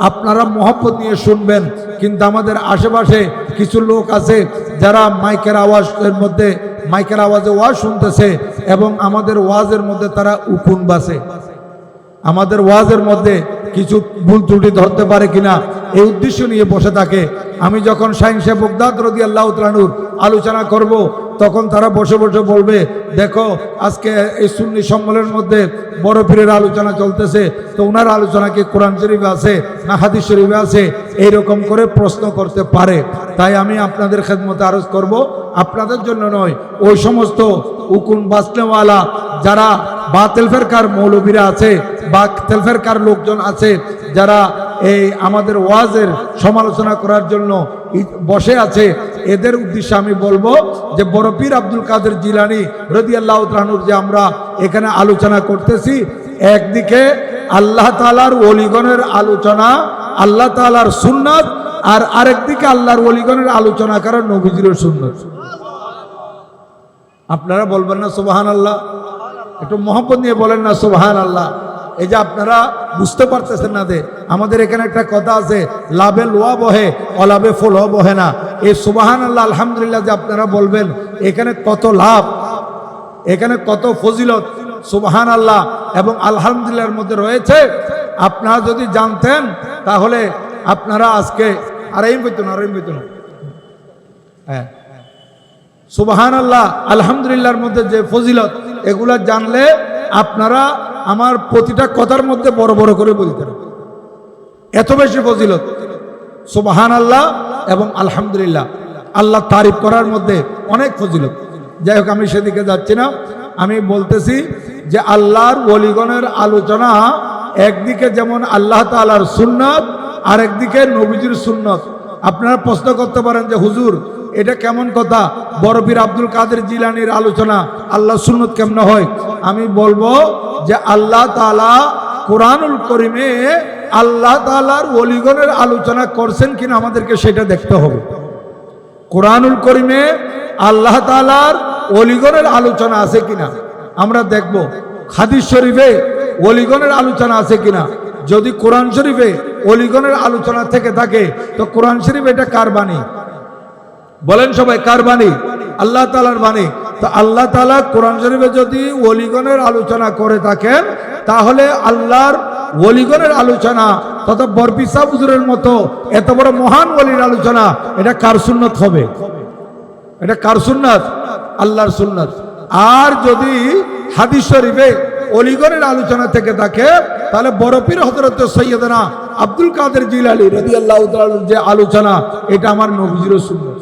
আপনারা মহব্বত নিয়ে শুনবেন, কিন্তু আমাদের আশেপাশে কিছু লোক আছে যারা মাইকের আওয়াজে ওয়াজ শুনতেছে এবং আমাদের ওয়াজের মধ্যে তারা উকুন বাসে, আমাদের ওয়াজের মধ্যে কিছু ভুল ত্রুটি ধরতে পারে কিনা এই উদ্দেশ্য নিয়ে বসে থাকে। আমি যখন শাহিন শাহ বগদাদ রাদিয়াল্লাহু তাআলা আনহুর আলোচনা করব তখন তারা বসে বসে বলবে, দেখো আজকে এই সুন্নি সম্মেলনের মধ্যে বড় পীরের আলোচনা চলতেছে, তো ওনার আলোচনা কি কোরআন শরীফে আছে না হাদিস শরীফে আছে, এইরকম করে প্রশ্ন করতে পারে। তাই আমি আপনাদের খেদমতে আরজ করব, আপনাদের জন্য নয়, ওই সমস্ত উকুন বাসনেওয়ালা যারা বাতিল ফেরকার মৌলবীরা আছে, বাতিল ফেরকার লোকজন আছে যারা এই আমাদের ওয়াজের সমালোচনা করার জন্য বসে আছে, এদের উদ্দেশ্যে আমি বলবো যে বড় পীর আব্দুল কাদের জিলানী রাদিয়াল্লাহু তাআলা আনহুর যে আমরা এখানে আলোচনা করতেছি, একদিকে আল্লাহ তাআলার ওলিগণের আলোচনা, আল্লাহ তাআলার সুন্নাত, আর আরেকদিকে আল্লাহর ওলিগণের আলোচনা করার নবীজির সুন্নাত। আপনারা বলবেন না সুবহানাল্লাহ? একটু মহব্বত নিয়ে বলেন না সুবহানাল্লাহ? এই যে আপনারা বুঝতে পারতেছেন না যে আমাদের এখানে একটা কথা আছে, লাভে লোয়া বহে অলাভে ফল বহে না। এই সুবহানাল্লাহ আলহামদুলিল্লাহ যে আপনারা বলবেন, এখানে কত লাভ, এখানে কত ফজিলত সুবহানাল্লাহ এবং আলহামদুলিল্লাহর মধ্যে রয়েছে। আপনারা যদি জানতেন তাহলে আপনারা আজকে আরাইম বইতুন হ্যাঁ সুবহানাল্লাহ আলহামদুলিল্লাহর মধ্যে যে ফজিলত, এগুলা জানলে আপনারা আমার প্রতিটা কথার মধ্যে বড় বড় করে বলতেন, এত বেশি ফজিলত সুবহানাল্লাহ এবং আলহামদুলিল্লাহ। আল্লাহ তারিফ করার মধ্যে অনেক ফজিলত। যাই হোক, আমি সেদিকে যাচ্ছি না। আমি বলতেছি যে আল্লাহর ওলিগণের আলোচনা একদিকে যেমন আল্লাহ তাআলার সুন্নাত, আর একদিকে নবীজির সুন্নাত। আপনারা প্রশ্ন করতে পারেন যে হুজুর এটা কেমন কথা, বড় পীর আব্দুল কাদের জিলানীর আলোচনা আল্লাহ সুন্নাত কেমন হয়? আমি বলবো যে আল্লাহ তাআলা কোরআনুল কারীমে আল্লাহ তাআলার ওলিগণের আলোচনা করছেন কিনা আমাদেরকে সেটা দেখতে হবে। কোরআনুল কারীমে আল্লাহ তাআলার ওলিগণের আলোচনা আছে কিনা আমরা দেখব। হাদিস শরীফে ওলিগণের আলোচনা আছে কিনা। যদি কোরআন শরীফে ওলিগণের আলোচনা থেকে থাকে তো কোরআন শরীফ এটা কার বাণী? বলেন সবাই, কার বাণী? আল্লাহ তাআলার বাণী। তো আল্লাহ তাআলা কোরআন শরীফে যদি ওলিগণের আলোচনা করে থাকেন, তাহলে আল্লাহর ওলিগণের আলোচনা তথা বরপিসা হুজুরের মতো এত বড় মহান ওলির আলোচনা, এটা কার সুন্নাত হবে? এটা কার সুন্নাত? আল্লাহর সুন্নাত। আর যদি হাদিস শরীফে ওলিগণের আলোচনা থেকে থাকে, তাহলে বড় পীর হযরত সৈয়দনা আব্দুল কাদের জিলানী রাদিয়াল্লাহু তাআলার যে আলোচনা, এটা আমার নবীজির সুন্নাত।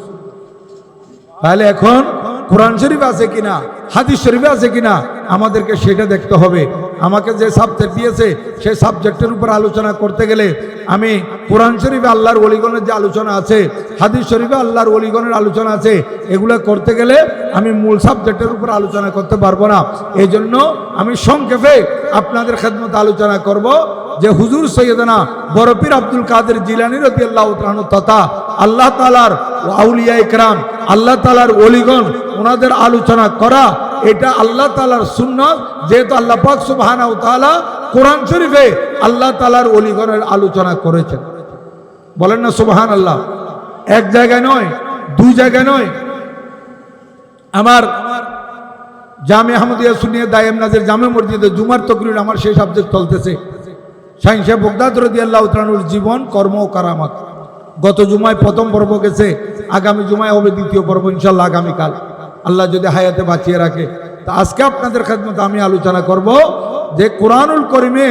তাহলে এখন কোরআন শরীফ আছে কিনা, হাদিস শরীফে আছে কিনা আমাদেরকে সেটা দেখতে হবে। আমাকে যে সাবজেক্ট দিয়েছে সেই সাবজেক্টের উপর আলোচনা করতে গেলে আমি কোরআন শরীফে আল্লাহর ওলিগণের যে আলোচনা আছে, হাদিস শরীফে আল্লাহর ওলিগণের আলোচনা আছে, এগুলো করতে গেলে আমি মূল সাবজেক্টের উপর আলোচনা করতে পারবো না। এই জন্য আমি সংক্ষেপে আপনাদের খেদমতে আলোচনা করব যে হুজুর সৈয়দনা বড় পীর আব্দুল কাদের জিলানী রাদিয়াল্লাহু তাআলা তথা আল্লাহ তাআলার আউলিয়া ইকরাম, আল্লাহ তাআলার ওলিগণ, ওনাদের আলোচনা করা এটা আল্লাহ তাআলার সুন্নাত। যেহেতু আল্লাহ পাক সুবহানাহু ওয়া তাআলা কোরআন শরীফে আল্লাহ তাআলার ওলিগণের আলোচনা করেছেন। বলেন না সুবহানাল্লাহ? এক জায়গায় নয়, দুই জায়গায় নয়। আমার জামে আহমদিয়া সুন্নিয়া দায়েম নাজের জামে মসজিদে জুমার তকরির আমার সেই সাবজেক্ট চলতেছে, শাইখ সাহেব বগদাদ রাদিয়াল্লাহু তাআলার জীবন, কর্ম ও কারামাত। গত জুমায় প্রথম পর্ব গেছে, আগামী জুমায় হবে দ্বিতীয় পর্ব ইনশাআল্লাহ, আগামীকাল আল্লাহ যদি হায়াতে বাঁচিয়ে রাখে। তা আজকে আপনাদের খেদমতে আমি আলোচনা করব যে কোরআনুল কারীমে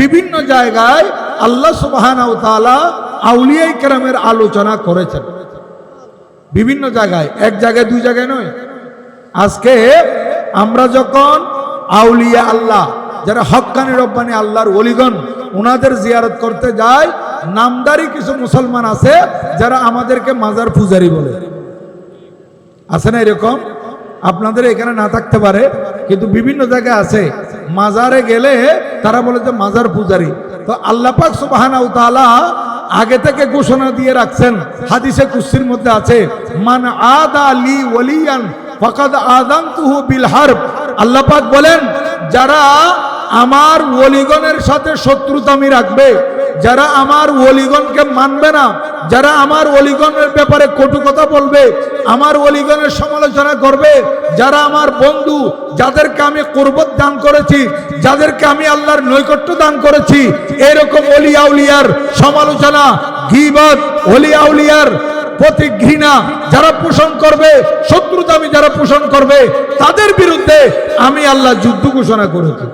বিভিন্ন জায়গায় আল্লাহ সুবহানাহু ওয়া তাআলা আউলিয়া ইকরামের আলোচনা করেছেন। বিভিন্ন জায়গায়, এক জায়গায় দুই জায়গায় নয়। আজকে আমরা যখন আউলিয়া আল্লাহ যারা হক্কানি রব্বানি আল্লাহর ওলিগণ, ওনাদের জিয়ারত করতে যায়, নামদারি কিছু মুসলমান আছে যারা আমাদেরকে মাজার পূজারি বলে। আছে না এরকম? আপনাদের এখানে না থাকতে পারে, কিন্তু বিভিন্ন জায়গায় আছে। মাজারে গেলে তারা বলে যে মাজার পূজারি। তো আল্লাহ পাক সুবহানাহু ওয়া তাআলা আগে থেকে ঘোষণা দিয়ে রাখছেন, হাদিসে কুদসির মধ্যে আছে, মান আদা লি ওয়ালিয়ান ফাকাদ আযানতুহু বিল হারব। আল্লাহ পাক বলেন, যারা আমার ওলিগণের সাথে শত্রুতামি রাখবে, যারা আমার ওলিগণকে মানবে না, যারা আমার ওলিগণের ব্যাপারে কটু কথা বলবে, আমার ওলিগণের সমালোচনা করবে, যারা আমার বন্ধু, যাদেরকে আমি কুরবত দান করেছি, যাদেরকে আমি আল্লাহর নৈকট্য দান করেছি, এরকম ওলি আউলিয়ার সমালোচনা, গীবত, ওলি আউলিয়ার প্রতি ঘৃণা যারা পোষণ করবে, শত্রুতামি যারা পোষণ করবে, তাদের বিরুদ্ধে আমি আল্লাহ যুদ্ধ ঘোষণা করেছি।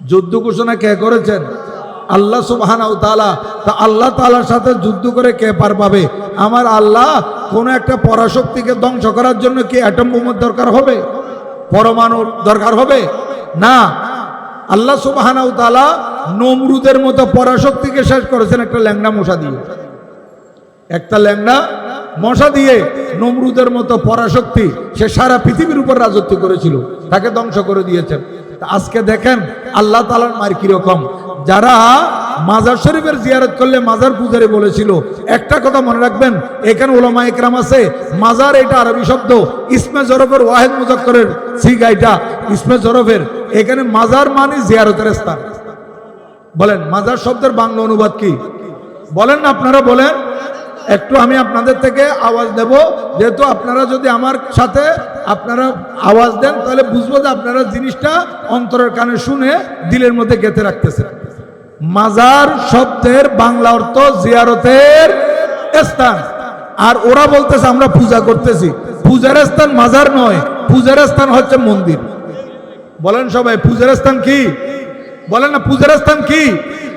যুদ্ধ ঘোষণা কে করেছেন? আল্লাহ সুবহানাহু ওয়া তাআলা। তা আল্লাহ তাআলার সাথে যুদ্ধ করে কে পার পাবে? আমার আল্লাহ কোন একটা পরাশক্তিকে ধ্বংস করার জন্য কি অ্যাটম বোমার দরকার হবে? পরমাণুর দরকার হবে না। আল্লাহ সুবহানাহু ওয়া তাআলা নমরুদের মতো পরাশক্তিকে শেষ করেছেন একটা ল্যাংড়া মশা দিয়ে। একটা ল্যাংড়া মশা দিয়ে নমরুদের মতো পরাশক্তি, সে সারা পৃথিবীর উপর রাজত্ব করেছিল, তাকে ধ্বংস করে দিয়েছেন। আজকে দেখেন আল্লাহ তাআলার মার কিরকম। যারা মাজার শরীফের জিয়ারত করলে মাজার পূজারি বলেছিল, একটা কথা মনে রাখবেন, এখানে উলামা ইকরাম আছে, মাজার এটা আরবি শব্দ, ইসমে জরফের ওয়াহিদ মুজাক্কারের সিগা, এটা ইসমে জরফের। এখানে মাজার মানে জিয়ারতের স্থান। বলেন মাজার শব্দের বাংলা অনুবাদ কি? বলেন না, আপনারা বলেন একটু, আমি আপনাদের থেকে আওয়াজ দেব, যেহেতু আপনারা যদি আমার সাথে আপনারা আওয়াজ দেন তাহলে বুঝবো যে আপনারা জিনিসটা অন্তরের কানে শুনে দিলের মধ্যে গেঁথে রাখতেছেন। মাজার শব্দের বাংলা অর্থ জিয়ারতের স্থান। আর ওরা বলতেছে আমরা পূজা করতেছি, পূজার স্থান মাজার নয়, পূজার স্থান হচ্ছে মন্দির। বলেন সবাই পূজার স্থান কি? বলেন না পূজার স্থান কি?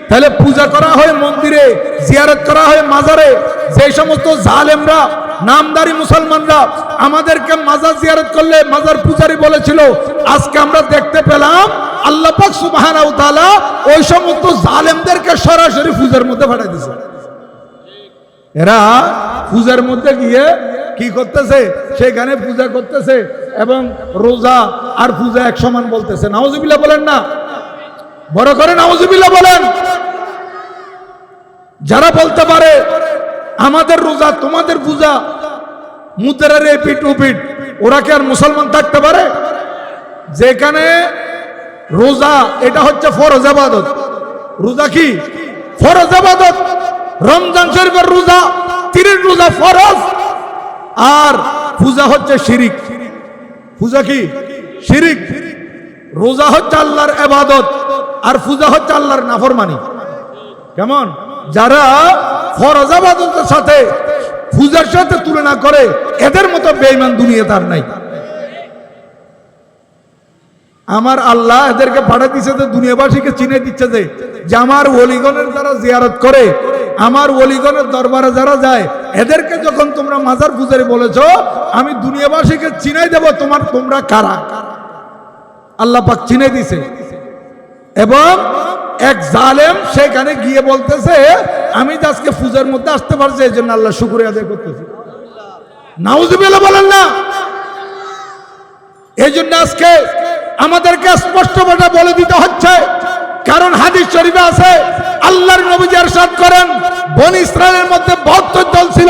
তাহলে পূজা করা হয় মন্দিরে, জিয়ারত করা হয় মাজারে। যে সমস্ত জালেমরা, নামদারি মুসলমানরা আমাদেরকে মাজার জিয়ারত করলে মাজার পূজারি বলেছিল, আজকে আমরা দেখতে পেলাম আল্লাহ পাক সুবহানাহু ওয়া তাআলা ওই সমস্ত জালেমদেরকে সরাসরি পূজার মধ্যে পাঠিয়ে দিয়েছে। এরা পূজার মধ্যে গিয়ে কি করতেছে? সেখানে পূজা করতেছে এবং রোজা আর পূজা এক সমান বলতেছে। নাউজুবিল্লাহ বলেন না, বড় করে নাউজুবিল্লাহ বলেন। যারা বলতে পারে আমাদের রোজা তোমাদের পূজা, মুদ্রার এপিট ওপিট, ওরা কি আর মুসলমান থাকতে পারে? যেখানে রোজা এটা হচ্ছে ফরজ ইবাদত। রোজা কি? ফরজ ইবাদত। রমজান শরীফের রোজা, 30 রোজা ফরজ, আর পূজা হচ্ছে শিরিক। পূজা কি? শিরিক। রোজা হচ্ছে আল্লাহর ইবাদত আর পূজা হচ্ছে আল্লাহর নাফরমানি। কেমন? যারা ফরজ ইবাদতের সাথে পূজার সাথে তুলনা করে, এদের মতো বেঈমান দুনিয়া তার নাই। আমার আল্লাহ এদেরকে পাঠিয়ে দিচ্ছে যে দুনিয়াবাসীকে চিনে দিচ্ছে যে আমার ওলিগণের যারা জিয়ারত করে, আমার ওলিগণের দরবারে যারা যায়, এদেরকে যখন তোমরা মাজার পূজারি বলেছো, আমি দুনিয়াবাসীকে চিনাই দেব তোমরা কারা। আল্লাহ পাক চিনে দিছে। এবং এক জালেম সেখানে গিয়ে বলতেছে আমি তো আজকে পূজার মধ্যে আসতে পারছি, এই জন্য আল্লাহ শুকরিয়া আদায় করতেছি। নাউজুবিল্লাহ বলেন না। এই জন্য আজকে আমাদেরকে স্পষ্টভাবে বলে দিতে হচ্ছে, কারণ হাদিস শরীফে আছে আল্লাহর নবী ইরশাদ করেন বনি ইসরাইলের মধ্যে 72 দল ছিল,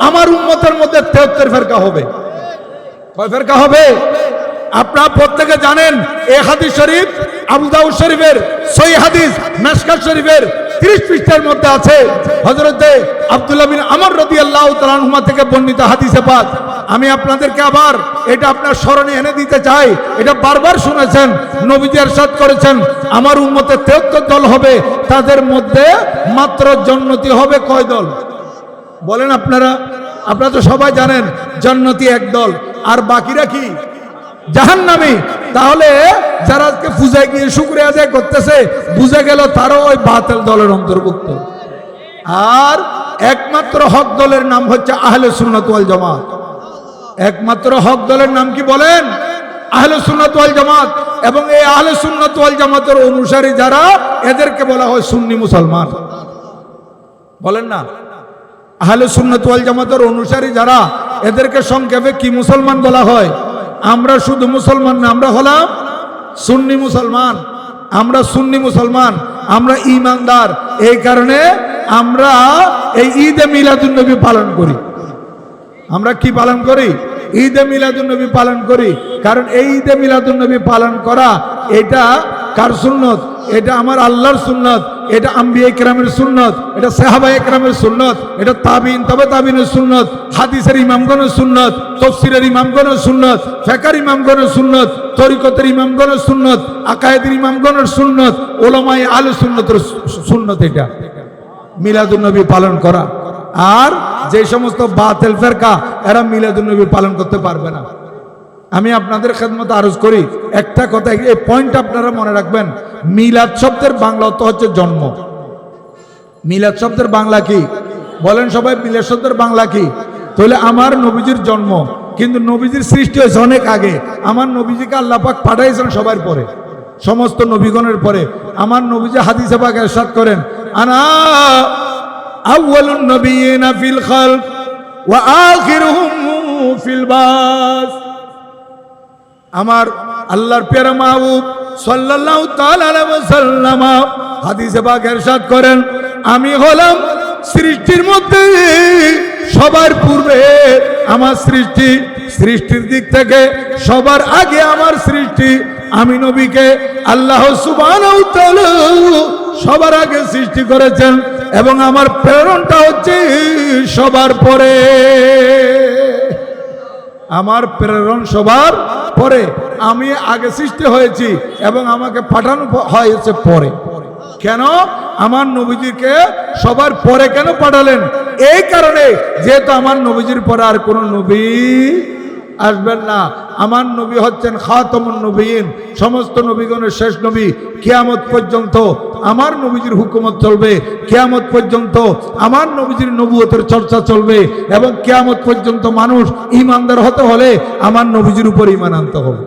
আমার উম্মতের মধ্যে 73 ফেরকা হবে। কয় ফেরকা হবে? আপনারা প্রত্যেকে জানেন এই হাদিস শরীফ আবু দাউদ শরীফের সহিহ হাদিস মিশকাত শরীফের 30 পৃষ্ঠার মধ্যে আছে। হযরতে আব্দুল্লাহ বিন আমর রাদিয়াল্লাহু তাআলা আনহুমা থেকে বর্ণিত হাদিসে পাক। আমি আপনাদেরকে আবার এটা আপনার স্মরণে এনে দিতে চাই। এটা বারবার শুনেছেন, নবীজি ইরশাদ করেছেন আমার উম্মতে 73 দল হবে, তাদের মধ্যে মাত্র জান্নাতি হবে কয় দল? বলেন আপনারা তো সবাই জানেন জান্নাতি এক দল, আর বাকিরা কি? জাহান্নামী। তাহলে যারা আজকে পূজায় গিয়ে শুকরিয়া আদায় করতেছে, বুঝে গেল তারও ওই বাতিল দলের অন্তর্ভুক্ত। আর একমাত্র হক দলের নাম হচ্ছে আহলে সুন্নাত ওয়াল জামাত। একমাত্র হক দলের নাম কি বলেন? আহলে সুন্নাত ওয়াল জামাত। এবং এই আহলে সুন্নাত ওয়াল জামাতের অনুসারী যারা, এদেরকে বলা হয় সুন্নি মুসলমান। বলেন না, আহলে সুন্নাত ওয়াল জামাতের অনুসারী যারা, এদেরকে সংক্ষেপে কি মুসলমান বলা হয়? আমরা শুধু মুসলমান না, আমরা হলাম সুন্নি মুসলমান। আমরা সুন্নি মুসলমান, আমরা ঈমানদার। এই কারণে আমরা এই ঈদে মিলাদুন নবী পালন করি। আমরা কি পালন করি? ঈদে মিলাদুন নবী পালন করি। কারণ এই ঈদে মিলাদুন নবী পালন করা, এটা কার সুন্নত? এটা আমার আল্লাহর সুন্নত, এটা আম্বিয়া ইকরামের সুন্নত, এটা সাহাবা ইকরামের সুন্নত, এটা তাবিন তবে তাবিনের সুন্নত, হাদিসের ইমামগণের সুন্নত, তাফসীরের ইমামগণের সুন্নত, ফিকহের ইমামগণের সুন্নত, তরিকতের ইমামগণের সুন্নত, আকায়েদের ইমামগণের সুন্নত, উলামায়ে আহলে সুন্নতের সুন্নত। এটা মিলাদুন নবী পালন করা। আর যে সমস্ত বাতিল ফিরকা, এরা মিলাদুন নবী পালন করতে পারবে না। আমি আপনাদের খেদমতে আরজ করি একটা কথা, এই পয়েন্ট আপনারা মনে রাখবেন। মিলাদ শব্দের বাংলা অর্থ হচ্ছে জন্ম। মিলাদ শব্দের বাংলা কি? বলেন সবাই, মিলাদ শব্দের বাংলা কি? তাহলে আমার নবীজির জন্ম, কিন্তু নবীজির সৃষ্টি হয়েছে অনেক আগে। আমার নবীজিকে আল্লাহ পাক পাঠাইছেন সবার পরে, সমস্ত নবীগণের পরে। আমার নবীজি হাদিসে পাক ইরশাদ করেন আনা আউয়ালুন নবিয়িনা ফিল খালক ওয়া আখিরুহুম ফিল বাস। আমার আল্লাহর প্যারা মাহবুব সাল্লাল্লাহু তাআলা আলাইহি ওয়াসাল্লাম হাদিসে পাক ইরশাদ করেন, আমি হলাম সৃষ্টির মধ্যে সবার পূর্বে আমার সৃষ্টি, সৃষ্টির দিক থেকে সবার আগে আমার সৃষ্টি। আমি নবীকে আল্লাহ সুবহানাহু ওয়া তাআলা সবার আগে সৃষ্টি করেছেন এবং আমার প্রেরণটা হচ্ছে সবার পরে। আমার প্রেরণ সবার পরে, আমি আগে সৃষ্টি হয়েছি এবং আমাকে পাঠানো হয়েছে পরে। কেন আমার নবীজিকে সবার পরে কেন পাঠালেন? এই কারণে, যেহেতু আমার নবীজির পরে আর কোন নবী আসবেন না। আমার নবী হচ্ছেন খাতামুন নবীন, সমস্ত নবীগণের শেষ নবী। কিয়ামত পর্যন্ত আমার নবীজির হুকুমত চলবে, কিয়ামত পর্যন্ত আমার নবীজির নবুয়তের চর্চা চলবে এবং কিয়ামত পর্যন্ত মানুষ ঈমানদার হতে হলে আমার নবীজির উপর ঈমান আনতে হবে।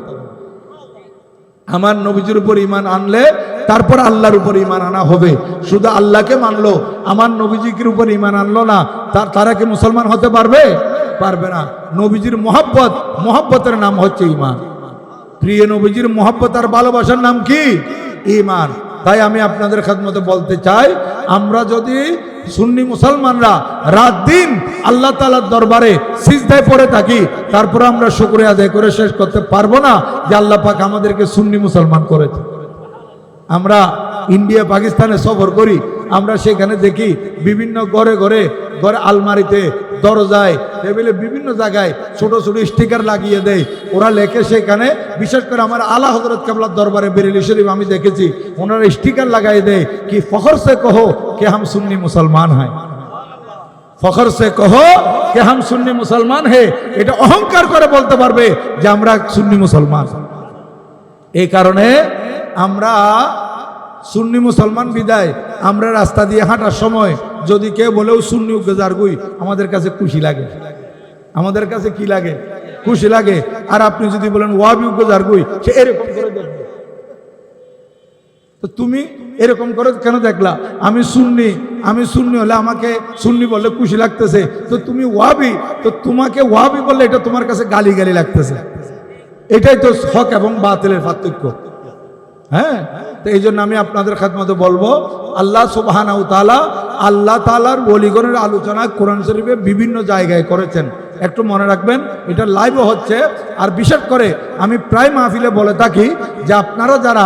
আমার নবীজির উপর ঈমান আনলে তারপর আল্লাহর উপর ঈমান আনা হবে। শুধু আল্লাহকে মানলো, আমার নবীজির উপর ঈমান আনলো না, তারা কি মুসলমান হতে পারবে? পারবে না। নবীজির মোহাব্বতের নাম হচ্ছে ঈমান। প্রিয় নবীজির মোহাব্বত আর ভালোবাসার নাম কি? ঈমান। তাই আমি আপনাদের খেদমতে বলতে চাই, আমরা যদি সুন্নি মুসলমানরা রাত দিন আল্লাহ তাআলার দরবারে সিজদায় পড়ে থাকি, তারপর আমরা শুকরিয়া আদায় করে শেষ করতে পারবো না যে আল্লাহ পাক আমাদেরকে সুন্নি মুসলমান করেছে। আমরা ইন্ডিয়া পাকিস্তানে সফর করি, আমরা সেখানে দেখি বিভিন্ন ঘরে ঘরে ঘরে আলমারিতে, দরজায়, টেবিলে, বিভিন্ন জায়গায় ছোট ছোট স্টিকার লাগিয়ে দেয়। ওরা লেখে সেখানে, বিশেষ করে আমার আলা হযরত কেবলার দরবারে বেরেলি শরীফ আমি দেখেছি, ওনারা স্টিকার লাগাই দেয় কি ফখর সে কহো কে হাম সুন্নি মুসলমান হয়, ফখর সে কহো কে হাম সুন্নি মুসলমান হে। এটা অহংকার করে বলতে পারবে যে আমরা সুন্নি মুসলমান। এই কারণে আমরা সুন্নি মুসলমান বিদায় আমরা রাস্তা দিয়ে হাঁটার সময় যদি কেউ বলেও সুন্নি উগ্রজারগুই, আমাদের কাছে খুশি লাগে। আমাদের কাছে কি লাগে? খুশি লাগে। আর আপনি যদি বলেন ওয়াহাবি উগ্রজারগুই, সে এরকম করে দেখবে। তো তুমি এরকম করে কেন দেখলা? আমি সুন্নি হলে আমাকে সুন্নি বললে খুশি লাগতেছে, তো তুমি ওয়াহাবি, তো তোমাকে ওয়াহাবি বললে এটা তোমার কাছে গালি লাগতেছে। এটাই তো হক এবং বাতিলের পার্থক্য। হ্যাঁ, তো এই জন্য আমি আপনাদের খেদমতে বলবো, আল্লাহ সুবহানাহু ওয়া তাআলা আল্লাহ তাআলার ওলিগণের আলোচনা কোরআন শরীফে বিভিন্ন জায়গায় করেছেন। একটু মনে রাখবেন, এটা লাইভও হচ্ছে। আর বিশেষ করে আমি প্রায় মাহফিলে বলে থাকি যে আপনারা যারা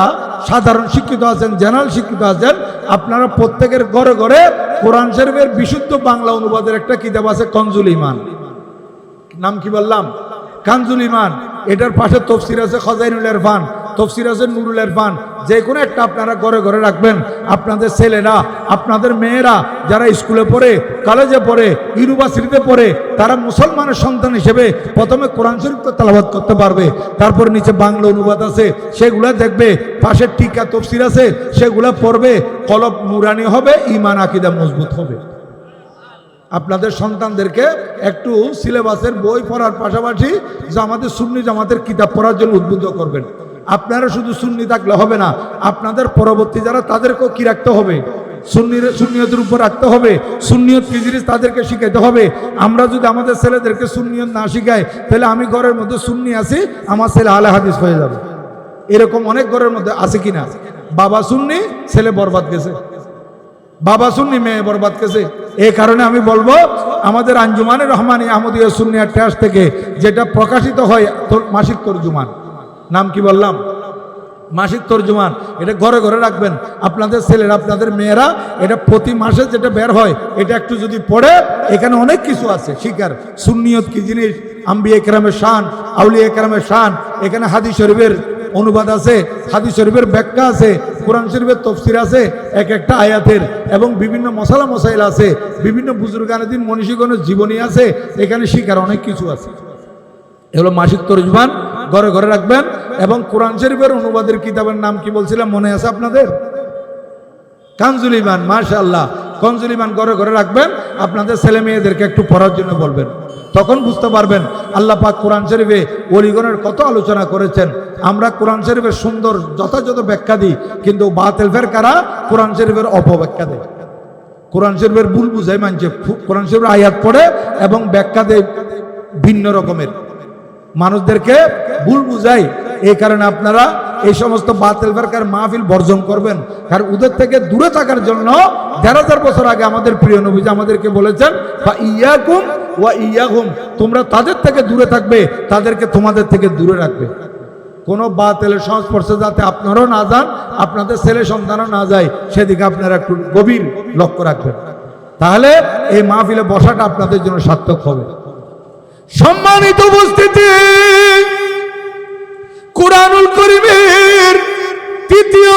সাধারণ শিক্ষিত আছেন, জেনারেল শিক্ষিত আছেন, আপনারা প্রত্যেকের ঘরে ঘরে কোরআন শরীফের বিশুদ্ধ বাংলা অনুবাদের একটা কিতাব আছে, কনজুল ঈমান। নাম কি বললাম? কানজুল ঈমান। এটার পাশে তফসির আছে খজাইনুল ইরফান, তফসির আছে নুরুল ইরফান। যে কোনো একটা আপনারা ঘরে ঘরে রাখবেন। আপনাদের ছেলেরা, আপনাদের মেয়েরা যারা স্কুলে পড়ে, কলেজে পড়ে, ইউনিভার্সিটিতে পড়ে, তারা মুসলমানের সন্তান হিসেবে প্রথমে কোরআন শরীফ তেলাওয়াত করতে পারবে। তারপর নিচে বাংলা অনুবাদ আছে, সেগুলা দেখবে। পাশে টিকা তফসির আছে, সেগুলা পড়বে। কলব নুরানি হবে, ঈমান আকীদা মজবুত হবে। আপনাদের সন্তানদেরকে একটু সিলেবাসের বই পড়ার পাশাপাশি আমাদের সুন্নি জামাতের কিতাব পড়ার জন্য উদ্বুদ্ধ করবেন। আপনারা শুধু সুন্নি থাকলে হবে না, আপনাদের পরবর্তী যারা, তাদেরকেও কি রাখতে হবে? সুন্নিয়তের উপর রাখতে হবে। সুন্নিয়ত কি জিনিস তাদেরকে শিখাইতে হবে। আমরা যদি আমাদের ছেলেদেরকে সুন্নিয়ত না শিখাই, তাহলে আমি ঘরের মধ্যে সুন্নি আছি, আমার ছেলে আলে হাদিস হয়ে যাবে। এরকম অনেক ঘরের মধ্যে আছে কিনা? বাবা সুন্নি, ছেলে বরবাদ গেছে। বাবা সুন্নি, মেয়ে বরবাদ গেছে। এই কারণে আমি বলবো, আমাদের আঞ্জুমানে রহমানী আহমদিয়া সুন্নিয়া ট্রাস্ট থেকে যেটা প্রকাশিত হয় মাসিক তরজুমান, নাম কি বললাম? মাসিক তরজুমান। এটা ঘরে ঘরে রাখবেন। আপনাদের ছেলেরা, আপনাদের মেয়েরা এটা প্রতি মাসে যেটা বের হয়, এটা একটু যদি পড়ে, এখানে অনেক কিছু আছে শিকার। সুন্নিয়ত কি জিনিস, আম্বিয়া কেরামের শান, আউলিয়া কেরামের শান, এখানে হাদিস শরীফের অনুবাদ আছে, হাদিস শরীফের ব্যাখ্যা আছে, কোরআন শরীফের তফসির আছে এক একটা আয়াতের, এবং বিভিন্ন মশালা মশাইল আছে, বিভিন্ন বুজুর্গানেদিন মনীষীগণের জীবনী আছে। এখানে শিকার অনেক কিছু আছে। এগুলো মাসিক তরজুমান ঘরে ঘরে রাখবেন। এবং কোরআন শরীফের অনুবাদের কিতাবের নাম কি বলছিলাম, মনে আছে আপনাদের? কানজুল ঈমান। মাশাআল্লাহ, কানজুল ঈমান ঘরে ঘরে রাখবেন। আপনাদের ছেলে মেয়েদেরকে একটু পড়ার জন্য বলবেন, তখন বুঝতে পারবেন আল্লাহ পাক কোরআন শরীফে ওলিগণের কত আলোচনা করেছেন। আমরা কোরআন শরীফের সুন্দর যথাযথ ব্যাখ্যা দিই, কিন্তু বাতিল ফেরকারা কোরআন শরীফের অপব্যাখ্যা দেয়, কোরআন শরীফের ভুল বুঝায় মানছে। কোরআন শরীফের আয়াত পড়ে এবং ব্যাখ্যা দেয় ভিন্ন রকমের, মানুষদেরকে ভুল বুঝায়। এই কারণে আপনারা এই সমস্ত বাতিল ফিরকার মাহফিল বর্জন করবেন। কারণ ওদের থেকে দূরে থাকার জন্য ১,৫০০ বছর আগে আমাদের প্রিয় নবীজি আমাদেরকে বলেছেন, ইয়াকুম ওয়া ইয়াহুম, তোমরা তাদের থেকে দূরে থাকবে, তাদেরকে তোমাদের থেকে দূরে রাখবে। কোনো বাতিলের সংস্পর্শে যাতে আপনারাও না যান, আপনাদের ছেলে সন্তানও না যায়, সেদিকে আপনারা একটু গভীর লক্ষ্য রাখবেন। তাহলে এই মাহফিলে বসাটা আপনাদের জন্য সার্থক হবে। সম্মানিত উপস্থিতি, কুরআনুল কারীমের ৩য়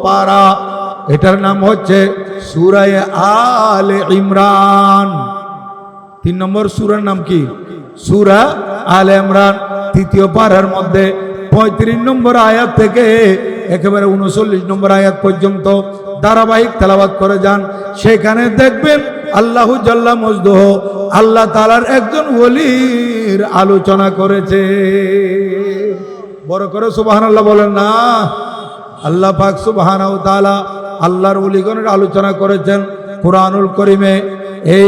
পারা, এটার নাম হচ্ছে সূরা আলে ইমরান। ৩ নম্বর সূরার নাম কি? সূরা আলে ইমরান। ৩য় পারার মধ্যে ৩৫ নম্বর আয়াত থেকে একেবারে ৩৯ নম্বর আয়াত পর্যন্ত ধারাবাহিক তেলাওয়াত করে যান। সেখানে দেখবেন আল্লাহু জাল্লা মজদুহ, আল্লাহ তাআলার একজন ওলির আলোচনা করেছে। বড় করে সুবহানাল্লাহ বলেন না। আল্লাহ পাক সুবহানাহু ওয়া তাআলা আল্লাহর ওলিগণের আলোচনা করেছেন কুরআনুল কারীমে। এই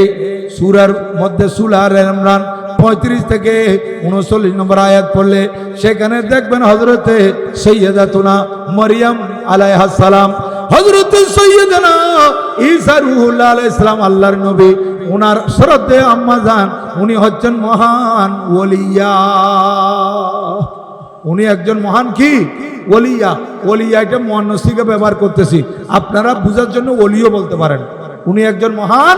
সূরার মধ্যে সূরা আলে ইমরান ৩৫ থেকে ৩৯ নম্বর আয়াত পড়লে সেখানে দেখবেন হযরতে সাইয়্যিদাতুনা মারইয়াম আলাইহাস সালাম, হযরতে সাইয়্যিদানা ঈসা রূহুল্লাহ আলাইহিস সালাম, আল্লাহর নবী, ওনার শ্রদ্ধেয় আম্মা জান, উনি হচ্ছেন মহান ওলিয়া। উনি একজন মহান কি ওলিয়া। ওলিয়া এটা মুয়ান্নাসিকে ব্যবহার করতেছি, আপনারা বুঝার জন্য ওলিও বলতে পারেন। উনি একজন মহান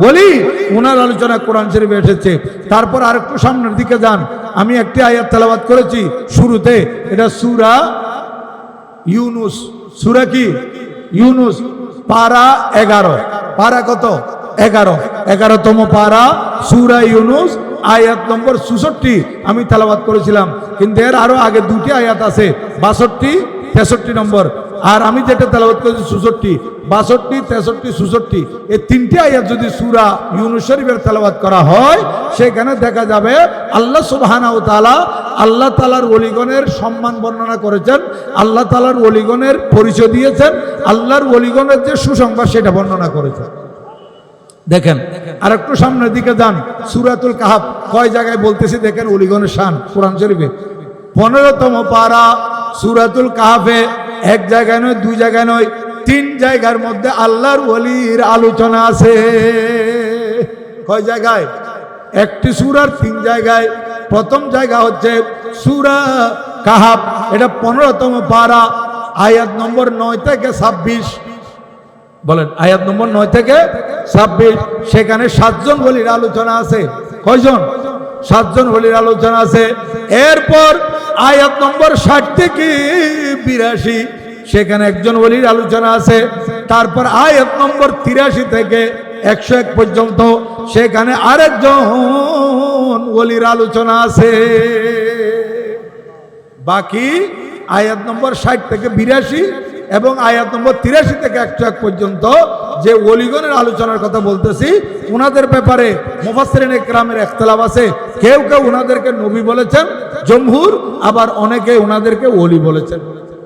ওলি, ওনার আলোচনা কোরআন শরীফে এসেছে। তারপর আরেকটু সামনের দিকে যান, আমি একটি আয়াত তেলাওয়াত করেছি শুরুতে, এটা সূরা ইউনুস। সূরা কি? ইউনুস, পারা 11। পারা কত? 11। 11তম পারা সূরা ইউনুস, আয়াত নম্বর ৬৪ আমি তেলাওয়াত করেছিলাম। কিন্তু এর আরো আগে দুটি আয়াত আছে, ৬২, ৬৩ নম্বর। আর আমি যেটা তেলাওয়াত করেছি ৬৪, ৬২, ৬৩, ৬৪, এই ৩টি আয়াত যদি সূরা ইউনুস শরীফের তেলাওয়াত করা হয়, সেখানে দেখা যাবে আল্লাহ সুবহানাহু ওয়া তাআলা আল্লাহ তাআলার ওলিগণের সম্মান বর্ণনা করেছেন, আল্লাহ তাআলার ওলিগণের পরিচয় দিয়েছেন, আল্লাহর ওলিগণের যে সুসংবাদ সেটা বর্ণনা করেছেন। দেখেন আর একটু সামনের দিকে যান, সূরাতুল কাহাফ কয় জায়গায় বলতেছি দেখেন ওলিগণের শান কোরআন শরীফে। 15তম পারা সূরাতুল কাহাফে 1 জায়গায় নয়, 2 জায়গায় নয়, 3 জায়গার মধ্যে আল্লাহর ওলির আলোচনা আছে। কয় জায়গায়? একটি সূরার 3 জায়গায়। প্রথম জায়গা হচ্ছে সূরা কাহাফ, এটা 15তম পারা, আয়াত নম্বর 9 থেকে 26। বলেন আয়াত নম্বর 9 থেকে 26। সেখানে 7 জন ওলির আলোচনা আছে। কয়জন? 7 জন ওলির আলোচনা আছে। এরপর আয়াত নম্বর 60 থেকে 82, সেখানে একজন ওলির আলোচনা আছে। তারপর আয়াত নম্বর 83 থেকে 101 পর্যন্ত সেখানে আরেকজন ওলির আলোচনা আছে। বাকি আয়াত নম্বর 60 থেকে 82 এবং আয়াত নম্বর 83 থেকে 101 পর্যন্ত যে ওলিগণের আলোচনার কথা বলতেছি, ওনাদের ব্যাপারে মুফাসসিরিনে কেরামের ইখতিলাফ আছে। কেউ কেউ ওনাদেরকে নবী বলেছেন জমহুর, আবার অনেকে ওনাদেরকে ওলি বলেছেন।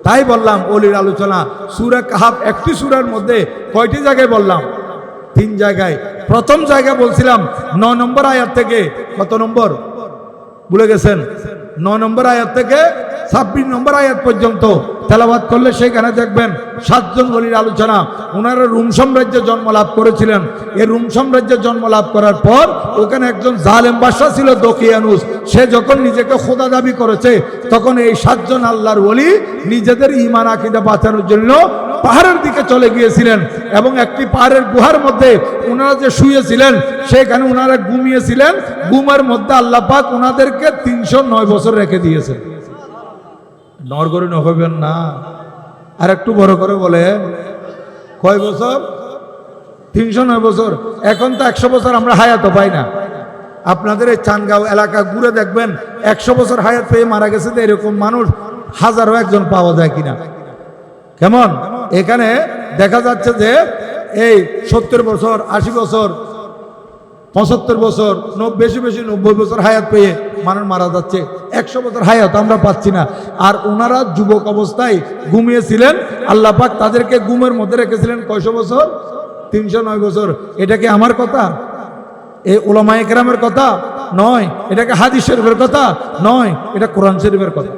তাই বললাম ওলির আলোচনা সূরা কাহাফ একটি সূরার মধ্যে কয়টি জায়গায় বললাম? 3 জায়গায়। প্রথম জায়গা বলছিলাম 9 নম্বর আয়াত থেকে কত নম্বর ভুলে গেছেন? 9 নম্বর আয়াত থেকে 26 নম্বর আয়াত পর্যন্ত তেলাওয়াত করলে সেখানে দেখবেন 7 জন ওলির আলোচনা। ওনারা রোম সাম্রাজ্যে জন্ম লাভ করেছিলেন। এই রোম সাম্রাজ্যে জন্ম লাভ করার পর ওখানে একজন জালেম বাদশা ছিল দকিয়ানুস। সে যখন নিজেকে খোদা দাবি করেছে, তখন এই 7 জন আল্লাহর ওলি নিজেদের ঈমান আকীদা বাঁচানোর জন্য পাহাড়ের দিকে চলে গিয়েছিলেন এবং একটি পাহাড়ের গুহার মধ্যে ওনারা যে শুয়েছিলেন সেখানে ওনারা ঘুমিয়েছিলেন। ঘুমের মধ্যে আল্লাহ পাক ওনাদেরকে 309 বছর রেখে দিয়েছেন। নরগরে নহবেন না, আর একটু বড় করে বলে কয় বছর? 309 বছর। এখন তো 100 বছর আমরা হায়াত পাই না। আপনাদের এই চানগাঁও এলাকা ঘুরে দেখবেন 100 বছর হায়াত পেয়ে মারা গেছে, তো এরকম মানুষ হাজারও একজন পাওয়া যায় কিনা। কেমন? এখানে দেখা যাচ্ছে যে এই 70 বছর, 80 বছর, 75 বছর, বেশি বেশি 90 বছর হায়াত পেয়ে মানুষ মারা যাচ্ছে। 100 বছর হায়াত আমরা পাচ্ছি না। আর ওনারা যুবক অবস্থায় ঘুমিয়েছিলেন, আল্লাহ পাক তাদেরকে ঘুমের মধ্যে রেখেছিলেন কয়শো বছর? 309 বছর। এটা কি আমার কথা? এই উলামায়ে কেরামের কথা? নয়, এটাকে হাদিস শরীফের কথা নয়, এটা কোরআন শরীফের কথা।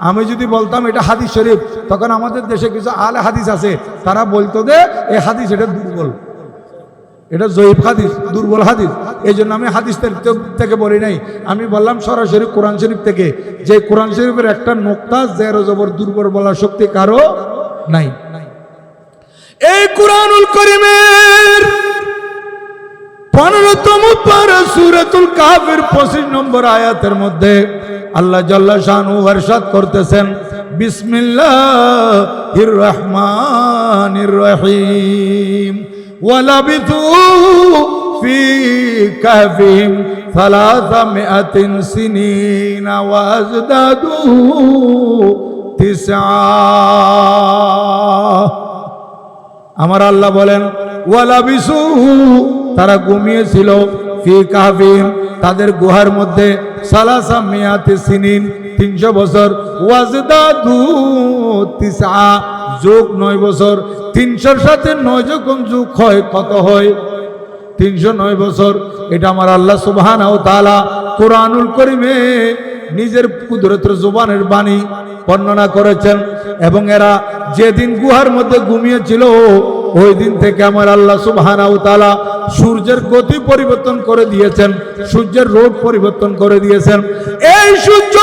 আমি যদি বলতাম এটা হাদিস শরীফ, তখন আমাদের দেশে কিছু আলে হাদিস আছে, তারা বলতো যে এই হাদিস এটা দুর্বল, এটা জয়ীফ হাদিস, দুর্বল হাদিস। এই জন্য আমি হাদিস থেকে বলি নাই, আমি বললাম সরাসরি কোরআন শরীফ থেকে, যে কোরআন শরীফের একটা নোক্তা জের জবর দুর্বল বলার শক্তি কারো নাই। এই কুরআনুল কারীমের 15তম পারা সূরাতুল কাহফের 25 নম্বর আয়াতের মধ্যে আল্লাহ জাল্লা শানহু ইরশাদ করতেছেন, বিসমিল্লাহির রহমানির রহিম, ওয়ালাবিথু ফি কাহফিহিম 300 সিনিনা ওয়াজদাদু 9। আমার আল্লাহ বলেন ওয়ালাবিসু, তারা ঘুমিয়েছিল, ফি কাহফিহিম, তাদের গুহার মধ্যে, 300 সিনিন, 300 বছর, ওয়াজদাদু 9, যোগ 9 বছর। 300-র সাথে 9 যখন যোগ হয় কত হয়? 309 বছর। এটা আমার আল্লাহ সুবহানাহু ওয়া তাআলা কোরআনুল কারীমে নিজের কুদরতের জবানের বাণী বর্ণনা করেছেন। এবং এরা যেদিন গুহার মধ্যে ঘুমিয়েছিল, ওই দিন থেকে আমার আল্লাহ সুবহানাহু ওয়া তাআলা সূর্যের গতি পরিবর্তন করে দিয়েছেন, সূর্যের রোগ পরিবর্তন করে দিয়েছেন। এই সূর্য,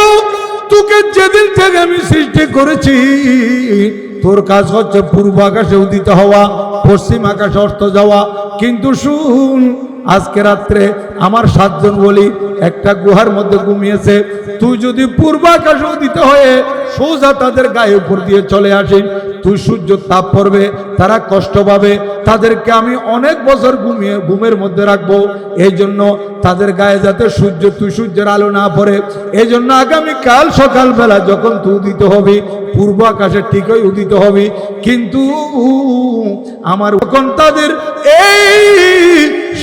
তোকে যেদিন থেকে আমি সৃষ্টি করেছি, তোর কাজ হচ্ছে পূর্ব আকাশে উদিত হওয়া, পশ্চিম আকাশে অস্ত যাওয়া। কিন্তু শুন, আজকে রাত্রে আমার 7 জন ওলি একটা গুহার মধ্যে ঘুমিয়েছে। তুই যদি পূর্ব আকাশে উদিত হয়ে সোজা তাদের গায়ে উপর দিয়ে চলে আসিস, তুই সূর্য তাপ পড়বে, তারা কষ্ট পাবে, তাদেরকে আমি অনেক বছর ঘুমের মধ্যে রাখবো। এই জন্য তাদের গায়ে যাতে তুই সূর্যের আলো না পড়ে, এই জন্য আগামীকাল সকালবেলা যখন তুই উদিত হবি, পূর্ব আকাশে ঠিকই উদিত হবি। কিন্তু আমার যখন তাদের এই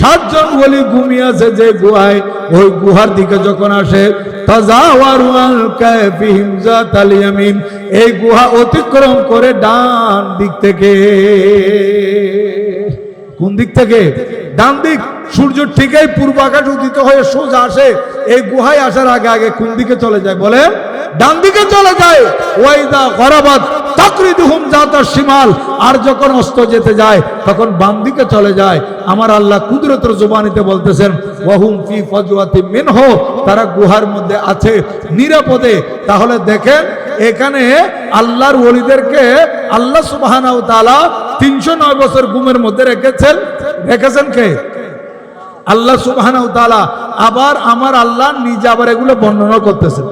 7 জন ওলি ঘুমিয়ে আছে যে গুহায়, ওই গুহার দিকে যখন আসে, তাজাওয়ারু আল কাহফিহিম যাতাল ইয়ামিন, এই গুহা অতিক্রম করে ডান দিক থেকে। কোন দিক থেকে? ডান দিক। সূর্য ঠিকই পূর্ব আকাশ উদিত হয়ে সোজা আসে, এই গুহায় আসার আগে আগে কোন দিকে চলে যায় বলেন? ডান দিকে চলে যায়। ওয়াইদা গরাবাত তাকরিদুহুম যাতাশ শিমাল, আর যখন অস্ত যেতে যায় তখন বাম দিকে চলে যায়। আমার আল্লাহ কুদরতের জবানিতে বলতেছেন, ওয়াহুম ফি ফাজওয়াতিন মিনহু, তারা গুহার মধ্যে আছে নিরাপদে। তাহলে দেখেন, এখানে আল্লাহর ওলিদেরকে আল্লাহ সুবহানাহু ওয়া তাআলা 309 বছর ঘুমের মধ্যে রেখেছেন কে? আল্লাহ সুবহানাহু ওয়া তাআলা। আবার আমার আল্লাহ নিজে আবার এগুলো বর্ণনা করতেছেন।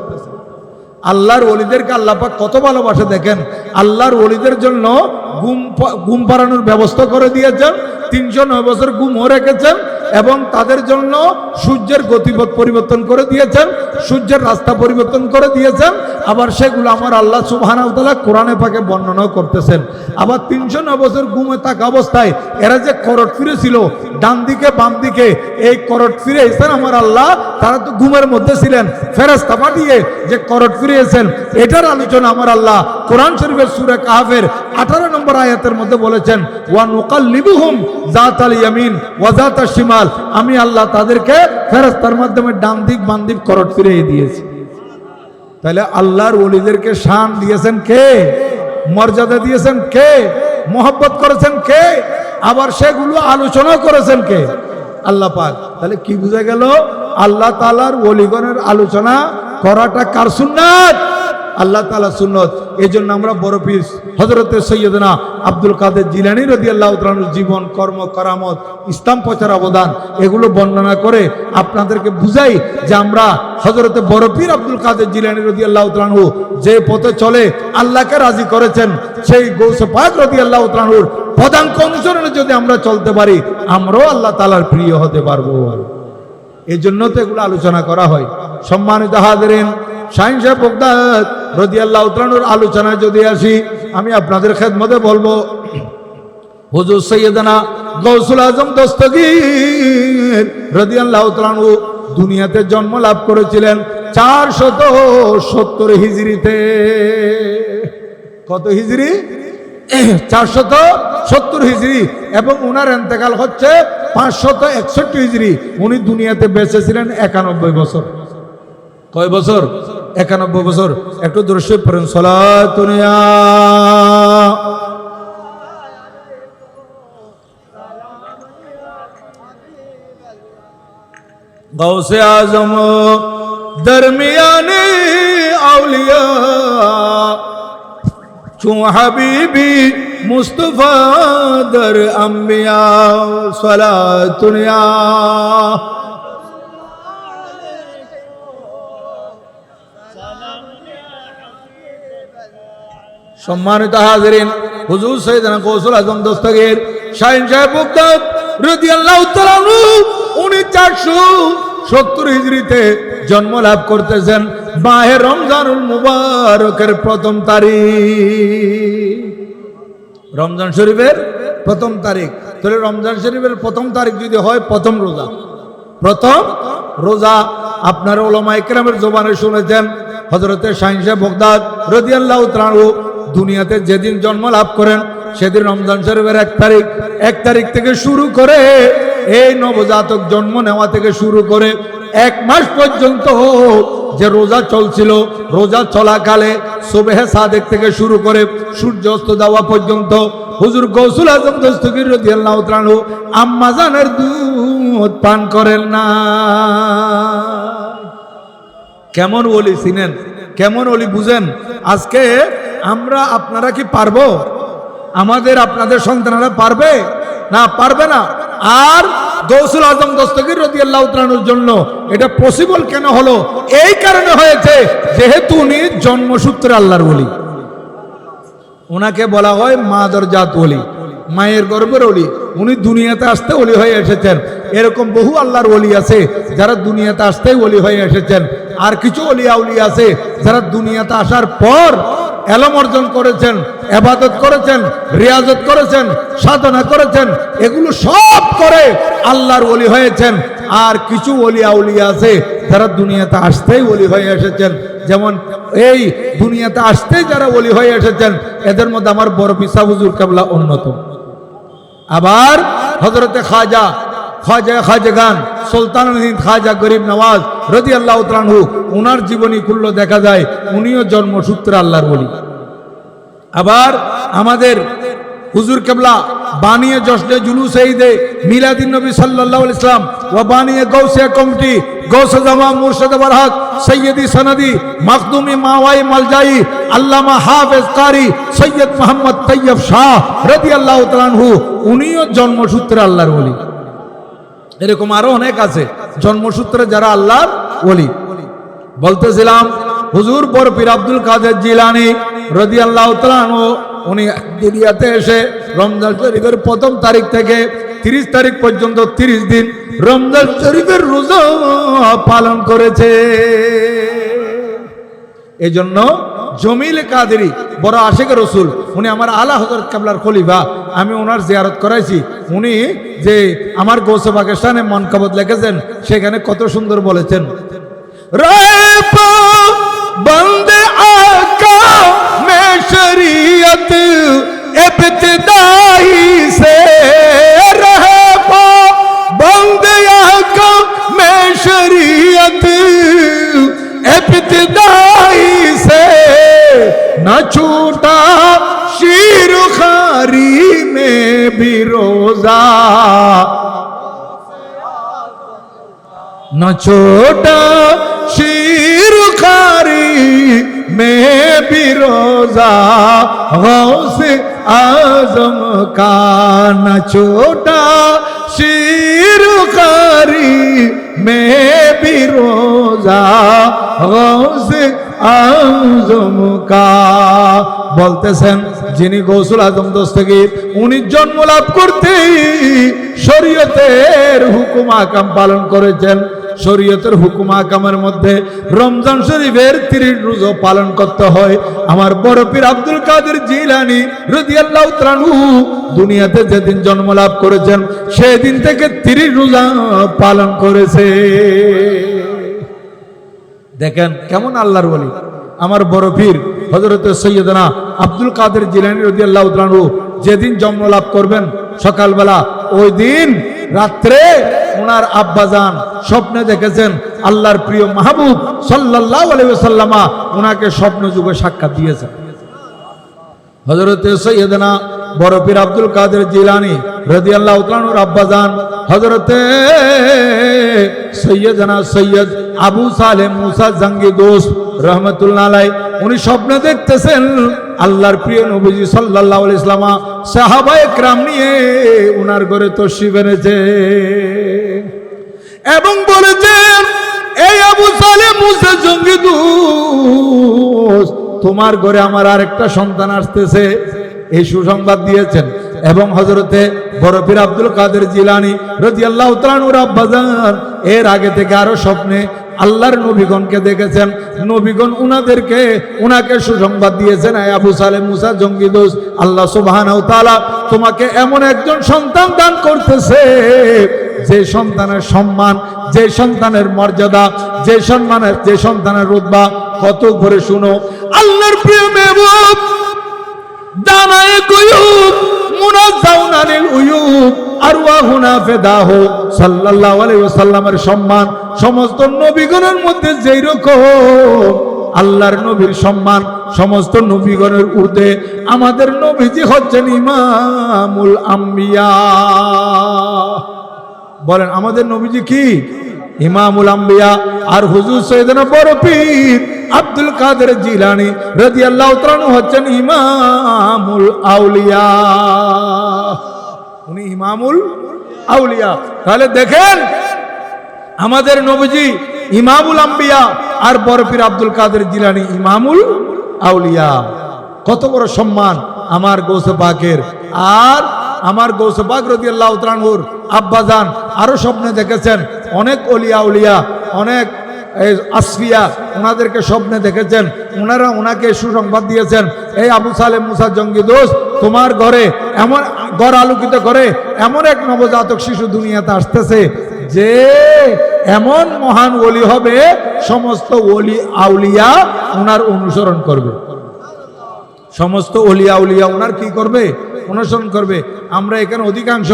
আল্লাহর ওলিদেরকে আল্লাহ পাক কত ভালোবাসে দেখেন। আল্লাহর ওলিদের জন্য ঘুম পাড়ানোর ব্যবস্থা করে দিয়েছেন, 309 বছর ঘুমও রেখেছেন, এবং তাদের জন্য সূর্যের গতিপথ পরিবর্তন করে দিয়েছেন, সূর্যের রাস্তা পরিবর্তন করে দিয়েছেন। আবার সেগুলো আমার আল্লাহ সুবহানাহু ওয়া তাআলা কোরআনে পাকে বর্ণনা করতেছেন। আবার 309 বছর ঘুমে থাকা অবস্থায় এরা যে করট ফিরেছিল ডান দিকে বাম দিকে, এই করট ফিরেছেন আমার আল্লাহ, তারা তো ঘুমের মধ্যে ছিলেন, ফেরেশতা পাঠিয়ে যে করট ফিরিয়েছেন, এটার আলোচনা আমার আল্লাহ কোরআন শরীফের সূরা কাহফের 18 নম্বর আয়াতের মধ্যে বলেছেন, ওয়া নুকাল্লিবুহুম যাতাল ইয়ামিন ওয়া যাতাশ শিমাল, আমি আল্লাহ তাদেরকে ফেরেশতার মাধ্যমে ডান দিক বাম দিক করট ফিরিয়ে দিয়েছি। তাহলে আল্লাহর ওলিদেরকে শান দিয়েছেন কে? মর্যাদা দিয়েছেন কে? মহব্বত করেছেন কে? আবার সেগুলো আলোচনা করেছেন কে? আল্লাহ পাক। তাহলে কি বুঝা গেল? আল্লাহ তাআলার ওলিগণের আলোচনা করাটা কার সুন্নাত? আল্লাহ তাআলা সুন্নত। এই জন্য আমরা বড় পীর হযরতে সৈয়দনা আব্দুল কাদের জিলানী রাদিয়াল্লাহু তাআলার জীবন, কর্ম, কারামত, ইসলাম প্রচার অবদান এগুলো বর্ণনা করে আপনাদেরকে বুঝাই যে আমরা হযরতে বড় পীর আব্দুল কাদের জিলানী রাদিয়াল্লাহু তাআলা যে পথে চলে আল্লাহকে রাজি করেছেন, সেই গৌসে পাক রাদিয়াল্লাহু তাআলার পদাঙ্ক অনুসরণে যদি আমরা চলতে পারি, আমরাও আল্লাহ তাআলার প্রিয় হতে পারবো। এই জন্য তো এগুলো আলোচনা করা হয়। সম্মানিত হাজিরিন, শাহিন সাহেব বগদাদ রাদিয়াল্লাহু তাআলার আলোচনায় যদি আসি, আমি আপনাদের খেদমতে বলবো, হুজুর সৈয়দনা গৌসুল আজম দস্তগীর রাদিয়াল্লাহু তাআলা দুনিয়াতে জন্ম লাভ করেছিলেন 470 হিজরিতে। কত হিজরি? 470 হিজরি। এবং উনার ইন্তেকাল হচ্ছে 561 হিজরি উনি দুনিয়াতে বেঁচে ছিলেন 91 বছর। কয় বছর? 91 বছর। একটু দর্শক পড়েন সালাতুন ইয়া गौसे आजम दरमियाने औलिया चू हबीबी मुस्तफा दर अंबिया सलातुन या सम्मानित हाजिरीन हुजूर सैयदना गौसुल आजम दस्तगीर शाहीन साहेब बगदाद রাদিয়াল্লাহু তাআলা আনহু উনি 470 হিজরিতে জন্ম লাভ করতেছেন মাহে রমজানুল মুবারকের প্রথম তারিখ। রমজান শরীফের প্রথম তারিখ। তাহলে রমজান শরীফের প্রথম তারিখ যদি হয় প্রথম রোজা আপনারা উলামায়ে কেরামের জবানে শুনেছেন। হযরতে শাहीन সাহেব বগদাদ রাদিয়াল্লাহু তাআলা আনহু দুনিয়াতে যেদিন জন্ম লাভ করেন সেদিন রমজান শরীফের 1 তারিখ থেকে শুরু করে এই নবজাতক জন্ম নেওয়া থেকে শুরু করে 1 মাস পর্যন্ত যে রোজা চলছিল, রোজা চলাকালে সুবহে সাদেক থেকে শুরু করে সূর্য অস্ত যাওয়া পর্যন্ত হুজুর গৌসুল আজম দস্তগীর রাদিয়াল্লাহু তাআলা আনহু আম্মা জানের দুধ পান করেন না। কেমন ওলি ছিলেন, কেমন ওলি বুঝেন। আজকে আমরা আপনারা কি পারবো? আমাদের আপনাদের সন্তানরা পারবে না? পারবে না। আর গৌসুল আজম দস্তগীর রাদিয়াল্লাহু তাআলা আনহুর জন্য এটা পসিবল কেন হলো? এই কারণে হয়েছে যেহেতু উনি জন্মসূত্রে আল্লাহর ওলি। ওনাকে বলা হয় মাদরজাত ওলি, মায়ের গর্ভের ওলি। উনি দুনিয়াতে আসতে ওলি হয়ে এসেছেন। এরকম বহু আল্লাহর ওলি আছে যারা দুনিয়াতে আসতেই ওলি হয়ে এসেছেন। আর কিছু ওলিয়া উলি আছে যারা দুনিয়াতে আসার পর এলম অর্জন করেছেন, ইবাদত করেছেন, রিয়াজত করেছেন, সাধনা করেছেন, এগুলো সব করে আল্লাহর ওলি হয়েছেন। আর কিছু ওলিয়া উলি আছে যারা দুনিয়াতে আসতেই ওলি হয়ে এসেছেন। যেমন এই দুনিয়াতে আসতেই যারা ওলি হয়ে এসেছেন এদের মধ্যে আমার বড় পিসা হুজুর কেবলা অন্যতম। আবার হযরতে খাজাগান সুলতানুল হিন্দ খাজা গরিব নওয়াজ রাদিয়াল্লাহু তাআলা আনহু ওনার জীবনী খুললে দেখা যায় উনিও জন্মসূত্রে আল্লাহর ওলি। আবার আমাদের হুজুর কেবলা বানিয়ে জশ্নে জুলুস ঈদে মিলাদুন নবী সাল্লাল্লাহু আলাইহি সাল্লাম ওয়া বানিয়ে গৌসিয়া কমিটি গৌস জামান মুর্শিদ বারহাক সৈয়দি সনদি মাখদুমি মাওয়াই মালজাই আল্লামা হাফেজ কারি সৈয়দ মোহাম্মদ তৈয়ব শাহ রাদিয়াল্লাহু তাআলা আনহু উনিও জন্মসূত্রে আল্লাহর ওলি। এরকম আরো অনেক আছে জন্মসূত্রে যারা আল্লাহর ওলি। বলতেছিলাম হুজুর বড় পীর আব্দুল কাদের জিলানী রাদিয়াল্লাহু তাআলা আনহু উনি দুনিয়াতে এসে রমজান শরীফের প্রথম তারিখ থেকে 30 তারিখ পর্যন্ত 30 দিন রমজান শরীফের রোজা পালন করেছে। এই জন্য জমিল কাদেরী বড় আশিক রসুল, উনি আমার আলা হযরত কেবলার খলিফা, আমি ওনার জিয়ারত করাইছি। উনি যে আমার গৌসে পাকিস্তানে মনকাবত লিখেছেন সেখানে কত সুন্দর বলেছেন, বন্দে আকা মে শরিয়ত ইবতিদাই সে রহে পা বন্দে আকা মে শরিয়ত इब्तिदाई से न छूटा शीर खारी में भी रोजा, न छोटा शीर खारी में भी रोजा गौसे आजम का, न छोटा शीर खारी में भी रोजा गौसे आजम का। বলতেছেন যিনি গৌসুল আজম দস্তগীর উনি জন্ম লাভ করতেই শরীয়তের হুকুম আহকাম পালন করেছেন। শরীয়তের হুকুম আহকামের মধ্যে রমজান শরীফের 30 রোজা পালন করতে হয়। আমার বড় পীর আব্দুল কাদের জিলানী রাদিয়াল্লাহু তাআলা আনহু দুনিয়াতে যেদিন জন্ম লাভ করেছেন সেদিন থেকে 30 রোজা পালন করেছে। দেখেন কেমন আল্লাহর ওলি। আমার বড় পীর হযরত সৈয়দনা আব্দুল কাদের জিলানী রাদিয়াল্লাহু তাআলা আনহু যেদিন জন্ম লাভ করবেন সকালবেলা ওই দিন রাত্রে ওনার আব্বাজান স্বপ্নে দেখেছেন আল্লাহর প্রিয় মাহবুব সাল্লাল্লাহু আলাইহি ওয়াসাল্লাম ওনাকে স্বপ্ন যুগে সাক্ষাৎ দিয়েছেন। হযরত সৈয়দনা বড় পীর আব্দুল কাদের জিলানী রাদিয়াল্লাহু তাআলা আনহুর আব্বাজান হযরতে সৈয়দনা সৈয়দ আবু সালেহ মুসা জঙ্গি দোস্ত রহমতুল্লাহ আলাইহি উনি স্বপ্নে দেখতেছেন আল্লাহর প্রিয় নবীজি সাল্লাল্লাহু আলাইহি ওয়াসাল্লাম সাহাবায়ে কেরাম নিয়ে উনার ঘরে তশরিফ এনেছে এবং বলেছেন, এই আবু সালেহ মুসা জঙ্গি দোস্ত তোমার ঘরে আমার আরেকটা সন্তান আসতেছে, এই সুসংবাদ দিয়েছেন। এবং হযরতে বড় পীর আব্দুল কাদের জিলানী রাদিয়াল্লাহু তাআলা আনহুর আব্বাজান এর আগে থেকে আরো স্বপ্নে আল্লাহর নবীগণকে দেখেছেন, নবীগণ উনাকে সুসংবাদ দিয়েছেন, এই আবু সালেহ মুসা জঙ্গি দোস্ত আল্লাহ সুবহানাহু ওয়া তাআলা তোমাকে এমন একজন সন্তান দান করতেছে যে সন্তানের সম্মান, যে সন্তানের মর্যাদা, যে সন্তানের রুতবা কত করে শুনো। আল্লাহর প্রিয় মেহবুব দানায়ে কুয়ুব মুনাজ্জাউন আনিল উয়ুব আরওয়াহুনা ফিদাহু সাল্লাল্লাহু আলাইহি ওয়াসাল্লামের সম্মান সমস্ত নবীগণের মধ্যে যেই রকম আল্লাহর নবীর সম্মান সমস্ত নবীগণের ঊর্ধ্বে, আমাদের নবীজি হচ্ছেন ইমামুল আম্বিয়া। বলেন আমাদের নবীজি কি? ইমামুল আম্বিয়া। আর হুজুর সৈয়দনা বড় পীর আব্দুল কাদের জিলানী রাদিয়াল্লাহু তাআলা আনহু হচ্ছেন ইমামুল আউলিয়া, উনি ইমামুল আউলিয়া। তাহলে দেখেন আমাদের নবীজি ইমামুল আম্বিয়া আর বড় পীর আব্দুল কাদের জিলানী ইমামুল আউলিয়া, কত বড় সম্মান আমার গৌসে পাকের। আর আমার গৌসে পাক রাদিয়াল্লাহু তাআলা আনহুর আব্বাজান আরো স্বপ্নে দেখেছেন অনেক ওলিয়া উলিয়া, অনেক আসফিয়া, ওনাদেরকে স্বপ্নে দেখেছেন, ওনারা ওনাকে সুসংবাদ দিয়েছেন, এই আবু সালেহ মুসা জঙ্গি দোস্ত তোমার ঘরে এমন ঘর আলোকিত করে এমন এক নবজাতক শিশু দুনিয়াতে আসতেছে যে এমন মহান ওলি হবে, সমস্ত ওলি আউলিয়া ওনার অনুসরণ করবে, সমস্ত ওলিয়া উলিয়া ওনার কি করবে? অনুসরণ করবে। আমরা এখানে অধিকাংশ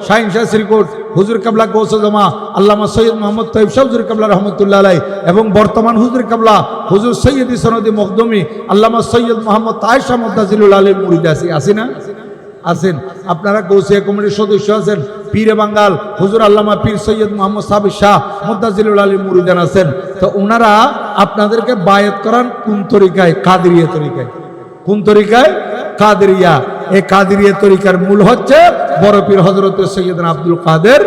শাহিন শাহ শ্রীকোট হুজুর কাবলা গৌসে জমা আল্লামা সৈয়দ মোহাম্মদ তৈয়ব শাহ হুজুর কাবলা রহমতুল্লাহ আলাইহি এবং বর্তমান হুজুর কাবলা হুজুর সৈয়দি সনদি মখদুমি আল্লামা সৈয়দ মোহাম্মদ তাহের শাহ মুদ্দাজিলুল আলীর মুরিদ আসি না? আছেন। আপনারা গৌসিয়া কমিটির সদস্য আছেন। পীরে বাঙ্গাল হুজুর আল্লামা পীর সৈয়দ মোহাম্মদ সাবির শাহ মুদ্দাজিলুল আলীর মুরিদান আছেন। তো ওনারা আপনাদেরকে বায়াত করান কোন তরিকায়? কাদেরিয়া তরিকায়। কোন তরিকায়? কাদেরিয়া। এই কাদেরিয়া তরিকার মূল হচ্ছে বড় পীর হযরত সৈয়দনা আব্দুল কাদের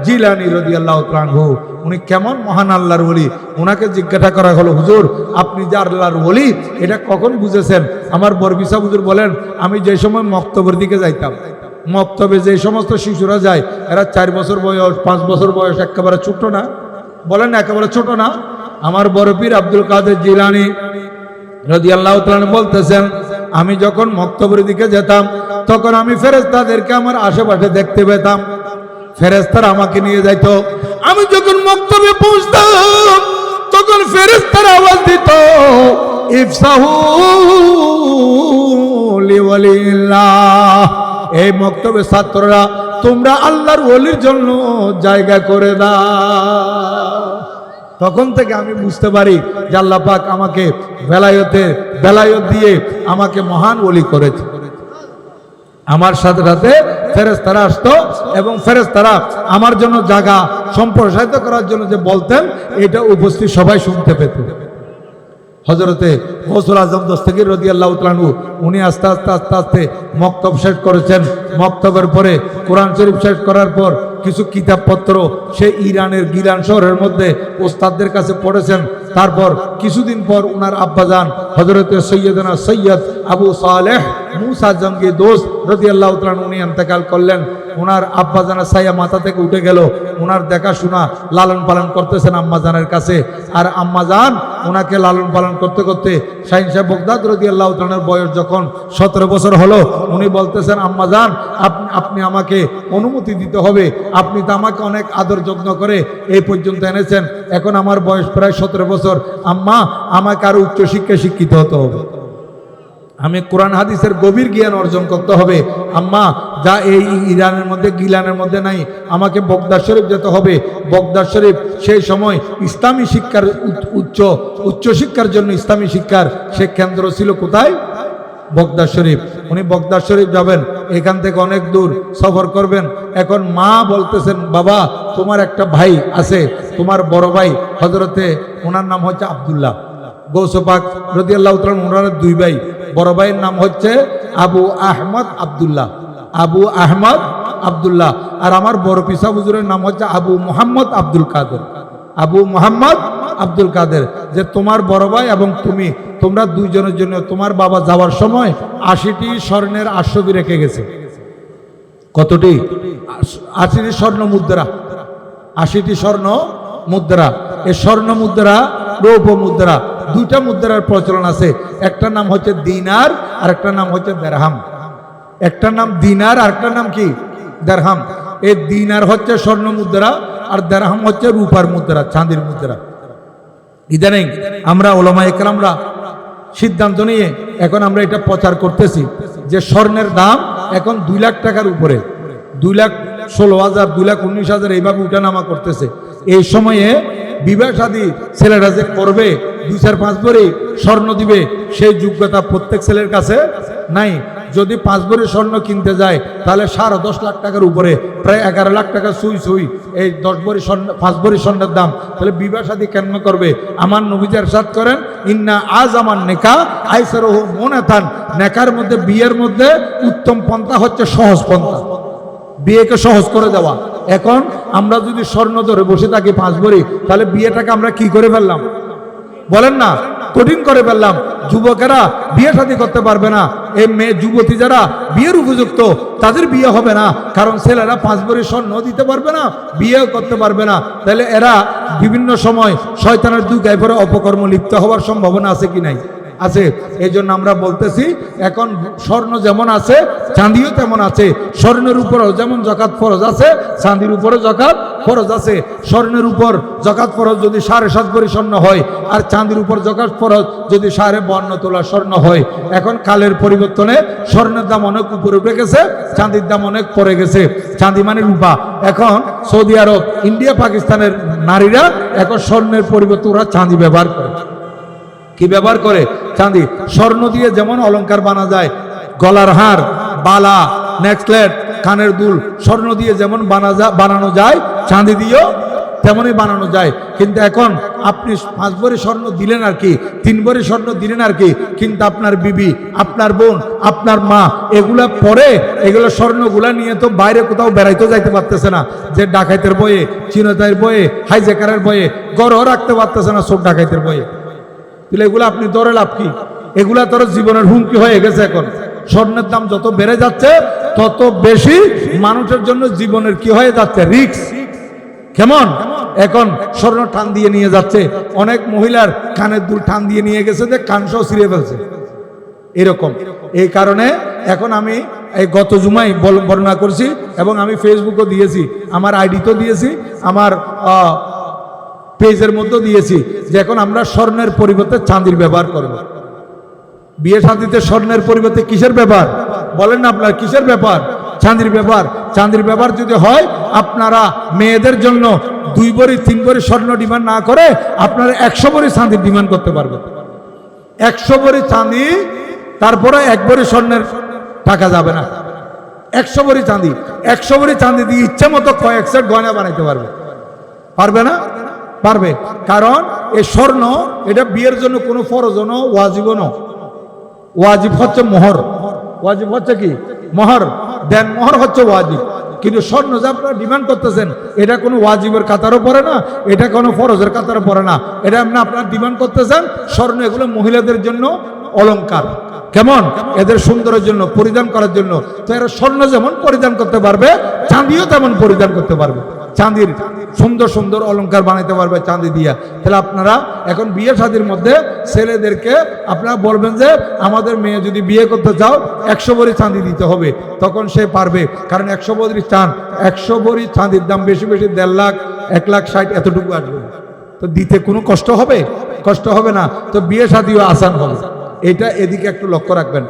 জিলানী রাদিয়াল্লাহু তাআলা আনহু। উনি কেমন মহান আল্লাহর ওলি, ওনাকে জিজ্ঞাসা করা হলো, হুজুর আপনি যে আল্লাহর ওলি এটা কখন বুঝেছেন? আমার বরবিসা হুজুর বলেন, আমি যে সময় মক্তবের দিকে যাইতাম, মক্তবে যে সমস্ত শিশুরা যায় এরা 4 বছর বয়স 5 বছর বয়স, একেবারে ছোট না, বলেন একেবারে ছোট না। আমার বড় পীর আব্দুল কাদের জিলানী রাদিয়াল্লাহু তাআলা বলতেছেন, আমি যখন মক্তবের দিকে যেতাম তখন আমি ফেরেশতাদেরকে আমার আশেপাশে দেখতে পেতাম, ফেরেশতারা আমাকে নিয়ে যাইত। আমি যখন মক্তবে পৌঁছতাম তখন ফেরেশতারা আওয়াজ দিত, ইফসাহু লিওয়ালিল্লাহ, এই মক্তবের ছাত্ররা তোমরা আল্লাহর ওলির জন্য জায়গা করে দাও। তখন থেকে আমি বুঝতে পারি যে আল্লাহ পাক আমাকে বেলায়েত দিয়ে আমাকে মহান ওলি করেছে। আমার সাথে সাথে ফেরেশতারা আসতো এবং ফেরেশতারা আমার জন্য জায়গা সম্প্রসারিত করার জন্য যে বলতেন এটা উপস্থিত সবাই শুনতে পেত। হযরতে গৌসুল আজম দস্তগীর রাদিয়াল্লাহু তাআলা আনহু উনি আস্তে আস্তে মক্তব শেষ করেছেন। মক্তবের পরে কোরআন শরীফ শেষ করার পর কিছু কিতাবপত্র সে ইরানের গিলান শহরের মধ্যে ওস্তাদদের কাছে পড়েছেন। তারপর কিছুদিন পর ওনার আব্বাজান হযরতে সৈয়দনা সৈয়দ আবু সালেহ মুসা জঙ্গি দোস্ত রাদিয়াল্লাহু তাআলা আনহু উনি ইন্তেকাল করলেন। ওনার আব্বাজানের ছায়া মাথা থেকে উঠে গেল। ওনার দেখাশোনা লালন পালন করতেছেন আম্মাজানের কাছে। আর আম্মাজান ওনাকে লালন পালন করতে করতে শাহিন শাহ বগদাদ রাদিয়াল্লাহু তাআলা আনহুর বয়স যখন 17 বছর হলো, উনি বলতেছেন, আম্মাজান আপনি আমাকে অনুমতি দিতে হবে, আপনি তো আমাকে অনেক আদর যত্ন করে এই পর্যন্ত এনেছেন, এখন আমার বয়স প্রায় 17 বছর, আম্মা আমাকে আরো উচ্চ শিক্ষিত হতে হবে, আমি কোরআন হাদিসের গভীর জ্ঞান অর্জন করতে হবে, আম্মা যা এই ইরানের মধ্যে গিলানের মধ্যে নাই, আমাকে বগদাদ শরীফ যেতে হবে। বগদাদ শরীফ সেই সময় ইসলামী শিক্ষার উচ্চ শিক্ষার জন্য ইসলামী শিক্ষার সে কেন্দ্র ছিল কোথায়? বগদাদ শরীফ। উনি বগদাদ শরীফ যাবেন, এখান থেকে অনেক দূর সফর করবেন। এখন মা বলতেছেন, বাবা তোমার একটা ভাই আছে, তোমার বড় ভাই হজরতে, ওনার নাম হচ্ছে আব্দুল্লাহ গৌসে পাক রাদিয়াল্লাহু তাআলা, ওনার দুই ভাই, বড় ভাইয়ের নাম হচ্ছে আবু আহমদ আব্দুল্লাহ, আবু আহমদ আব্দুল্লাহ, আর আমার বড় পিসা হুজুরের নাম হচ্ছে আবু মুহাম্মদ আব্দুল কাদের, আবু মুহাম্মদ আব্দুল কাদের। যে তোমার বড় ভাই এবং তোমরা দুইজনের জন্য তোমার বাবা যাওয়ার সময় 80টি স্বর্ণের আশ্ববি রেখে গেছে। কতটি? 80টি স্বর্ণ মুদ্রা, 80টি স্বর্ণ মুদ্রা। এই স্বর্ণ মুদ্রা, রৌপ্য মুদ্রা, দুইটা মুদ্রার প্রচলন আছে। একটার নাম হচ্ছে দিনার আর একটা নাম হচ্ছে দেরহাম। একটার নাম দিনার আর একটা নাম কি? দেরহাম। এই দিনার হচ্ছে স্বর্ণ মুদ্রা আর দেরহাম হচ্ছে রূপার মুদ্রা, চাঁদির মুদ্রা। ইদানিং আমরা ওলামায়ে কেরামরা সিদ্ধান্ত নিয়ে এখন আমরা এটা প্রচার করতেছি যে স্বর্ণের দাম এখন 2 লাখ টাকার উপরে, 2,16,000, 2,19,000 এইভাবে উঠানামা করতেছে। এই সময়ে বিবাহ শাদী ছেলেরা যে করবে 2-4-5 ভরি স্বর্ণ দিবে, সেই যোগ্যতা প্রত্যেক ছেলের কাছে নাই। যদি 5 ভরি স্বর্ণ কিনতে যায় তাহলে 10.5 লাখ টাকার উপরে, প্রায় 11 লাখ টাকা সুই এই 10 ভরি স্বর্ণ, 5 ভরি স্বর্ণের দাম। তাহলে বিবাহ শাদী কেন করবে? আমার নবীজি ইরশাদ করেন, ইন্না আযামান নিকাহ আইসারুহু মুনাতান, নেকার মধ্যে, বিয়ের মধ্যে উত্তম পন্থা হচ্ছে সহজ পন্থা, বিয়েকে সহজ করে দেওয়া। এখন আমরা যদি স্বর্ণ ধরে বসে থাকি 5 ভরি, তাহলে বিয়েটাকে আমরা কি করে ফেললাম বলেন না? কঠিন করে ফেললাম। যুবকেরা বিয়ে শাদী করতে পারবে না, এই মেয়ে যুবতী যারা বিয়ের উপযুক্ত তাদের বিয়ে হবে না, কারণ ছেলেরা 5 ভরি স্বর্ণ দিতে পারবে না, বিয়েও করতে পারবে না। তাহলে এরা বিভিন্ন সময় শয়তানের দুগায় পরে অপকর্ম লিপ্ত হওয়ার সম্ভাবনা আছে কি নাই? আছে। এই জন্য আমরা বলতেছি, এখন স্বর্ণ যেমন আছে চাঁদিও তেমন আছে। স্বর্ণের উপরও যেমন যাকাত ফরজ আছে, চাঁদির উপরও যাকাত ফরজ আছে। স্বর্ণের উপর যাকাত ফরজ যদি 7.5 ভরি স্বর্ণ হয়, আর চাঁদির উপর যাকাত ফরজ যদি 52 তোলা স্বর্ণ হয়। এখন কালের পরিবর্তনে স্বর্ণের দাম অনেক উপরে উঠে গেছে, চাঁদির দাম অনেক পড়ে গেছে। চাঁদি মানে রূপা। এখন সৌদি আরব, ইন্ডিয়া, পাকিস্তানের নারীরা এখন স্বর্ণের পরিবর্তে ওরা চাঁদি ব্যবহার করে। কি ব্যবহার করে? চাঁদি। স্বর্ণ দিয়ে যেমন অলংকার বানা যায়, গলার হার, বালা, নেকলেস, কানের দুল, স্বর্ণ দিয়ে যেমন বানানো যায়, চাঁদি দিয়েও তেমনই বানানো যায়। কিন্তু এখন আপনি 5 ভরি স্বর্ণ দিলেন আর কি, 3 ভরি স্বর্ণ দিলেন আর কি, কিন্তু আপনার বিবি, আপনার বোন, আপনার মা এগুলা পরে, এগুলো স্বর্ণগুলা নিয়ে তো বাইরে কোথাও বেড়াইতেও যাইতে পারতেছে না। যে ডাকাইতের বয়ে, চিনতাইয়ের বয়ে, হাইজেকারের বয়ে ঘরও রাখতে পারতেছে না, সব ডাকাইতের বয়ে। তাহলে এগুলো আপনি ধরে লাভ কি? এগুলা তোর জীবনের হুমকি হয়ে গেছে। এখন স্বর্ণের দাম যত বেড়ে যাচ্ছে তত বেশি মানুষের জন্য জীবনের কি হয়ে যাচ্ছে? রিস্ক। কেমন? এখন স্বর্ণ টান দিয়ে নিয়ে যাচ্ছে, অনেক মহিলার কানের দুল টান দিয়ে নিয়ে গেছে যে কানসহ ছিঁড়ে ফেলছে এরকম। এই কারণে এখন আমি এই গত জুমায় বর্ণনা করছি এবং আমি ফেসবুকও দিয়েছি, আমার আইডিতেও দিয়েছি, আমার পেজের মধ্যে দিয়েছি যে এখন আমরা স্বর্ণের পরিবর্তে চাঁদির ব্যবহার করব। বিয়ে শাদীতে স্বর্ণের পরিবর্তে কিসের ব্যবহার বলেন না আপনার? কিসের ব্যাপার? চাঁদির ব্যবহার। চাঁদির ব্যবহার যদি হয়, আপনারা মেয়েদের জন্য 2 ভরি 3 ভরি স্বর্ণ ডিমান্ড না করে আপনারা 100 ভরি চাঁদির ডিমান্ড করতে পারবেন। 100 ভরি চাঁদি, তারপরে 1 ভরি স্বর্ণের টাকা যাবে না। 100 ভরি চাঁদি, 100 ভরি চাঁদি দিয়ে ইচ্ছা মতো কয়েক সেট গয়না বানাইতে পারবে। পারবে না? পারবে। কারণ এই স্বর্ণ এটা বিয়ের জন্য কোনো ফরজও নয়, ওয়াজিবও নয়। ওয়াজিব হচ্ছে মোহর। ওয়াজিব হচ্ছে কি? মোহর দেন, মোহর হচ্ছে ওয়াজিব। কিন্তু স্বর্ণ যে আপনারা ডিমান্ড করতেছেন, এটা কোনো ওয়াজিবের কাতারও পড়ে না, এটা কোনো ফরজের কাতারও পড়ে না। এটা আপনারা ডিমান্ড করতেছেন স্বর্ণ, এগুলো মহিলাদের জন্য অলংকার। কেমন? এদের সুন্দরের জন্য, পরিধান করার জন্য। তো এরা স্বর্ণ যেমন পরিধান করতে পারবে, চাঁদিও তেমন পরিধান করতে পারবে। চাঁদির সুন্দর সুন্দর অলংকার বানাইতে পারবে চাঁদি দিয়া। তাহলে আপনারা এখন বিয়ে শাদীর মধ্যে ছেলেদেরকে আপনারা বলবেন যে আমাদের মেয়ে যদি বিয়ে করতে চাও 100 ভরি চাঁদি দিতে হবে, তখন সে পারবে। কারণ 100 ভরি চাঁদ, 100 ভরি চাঁদির দাম বেশি বেশি 1.5 লাখ, 1,60,000 এতটুকু আসবে। তো দিতে কোনো কষ্ট হবে? কষ্ট হবে না। তো বিয়ে শাদীও আসান হবে। এটা এদিকে একটু লক্ষ্য রাখবেন।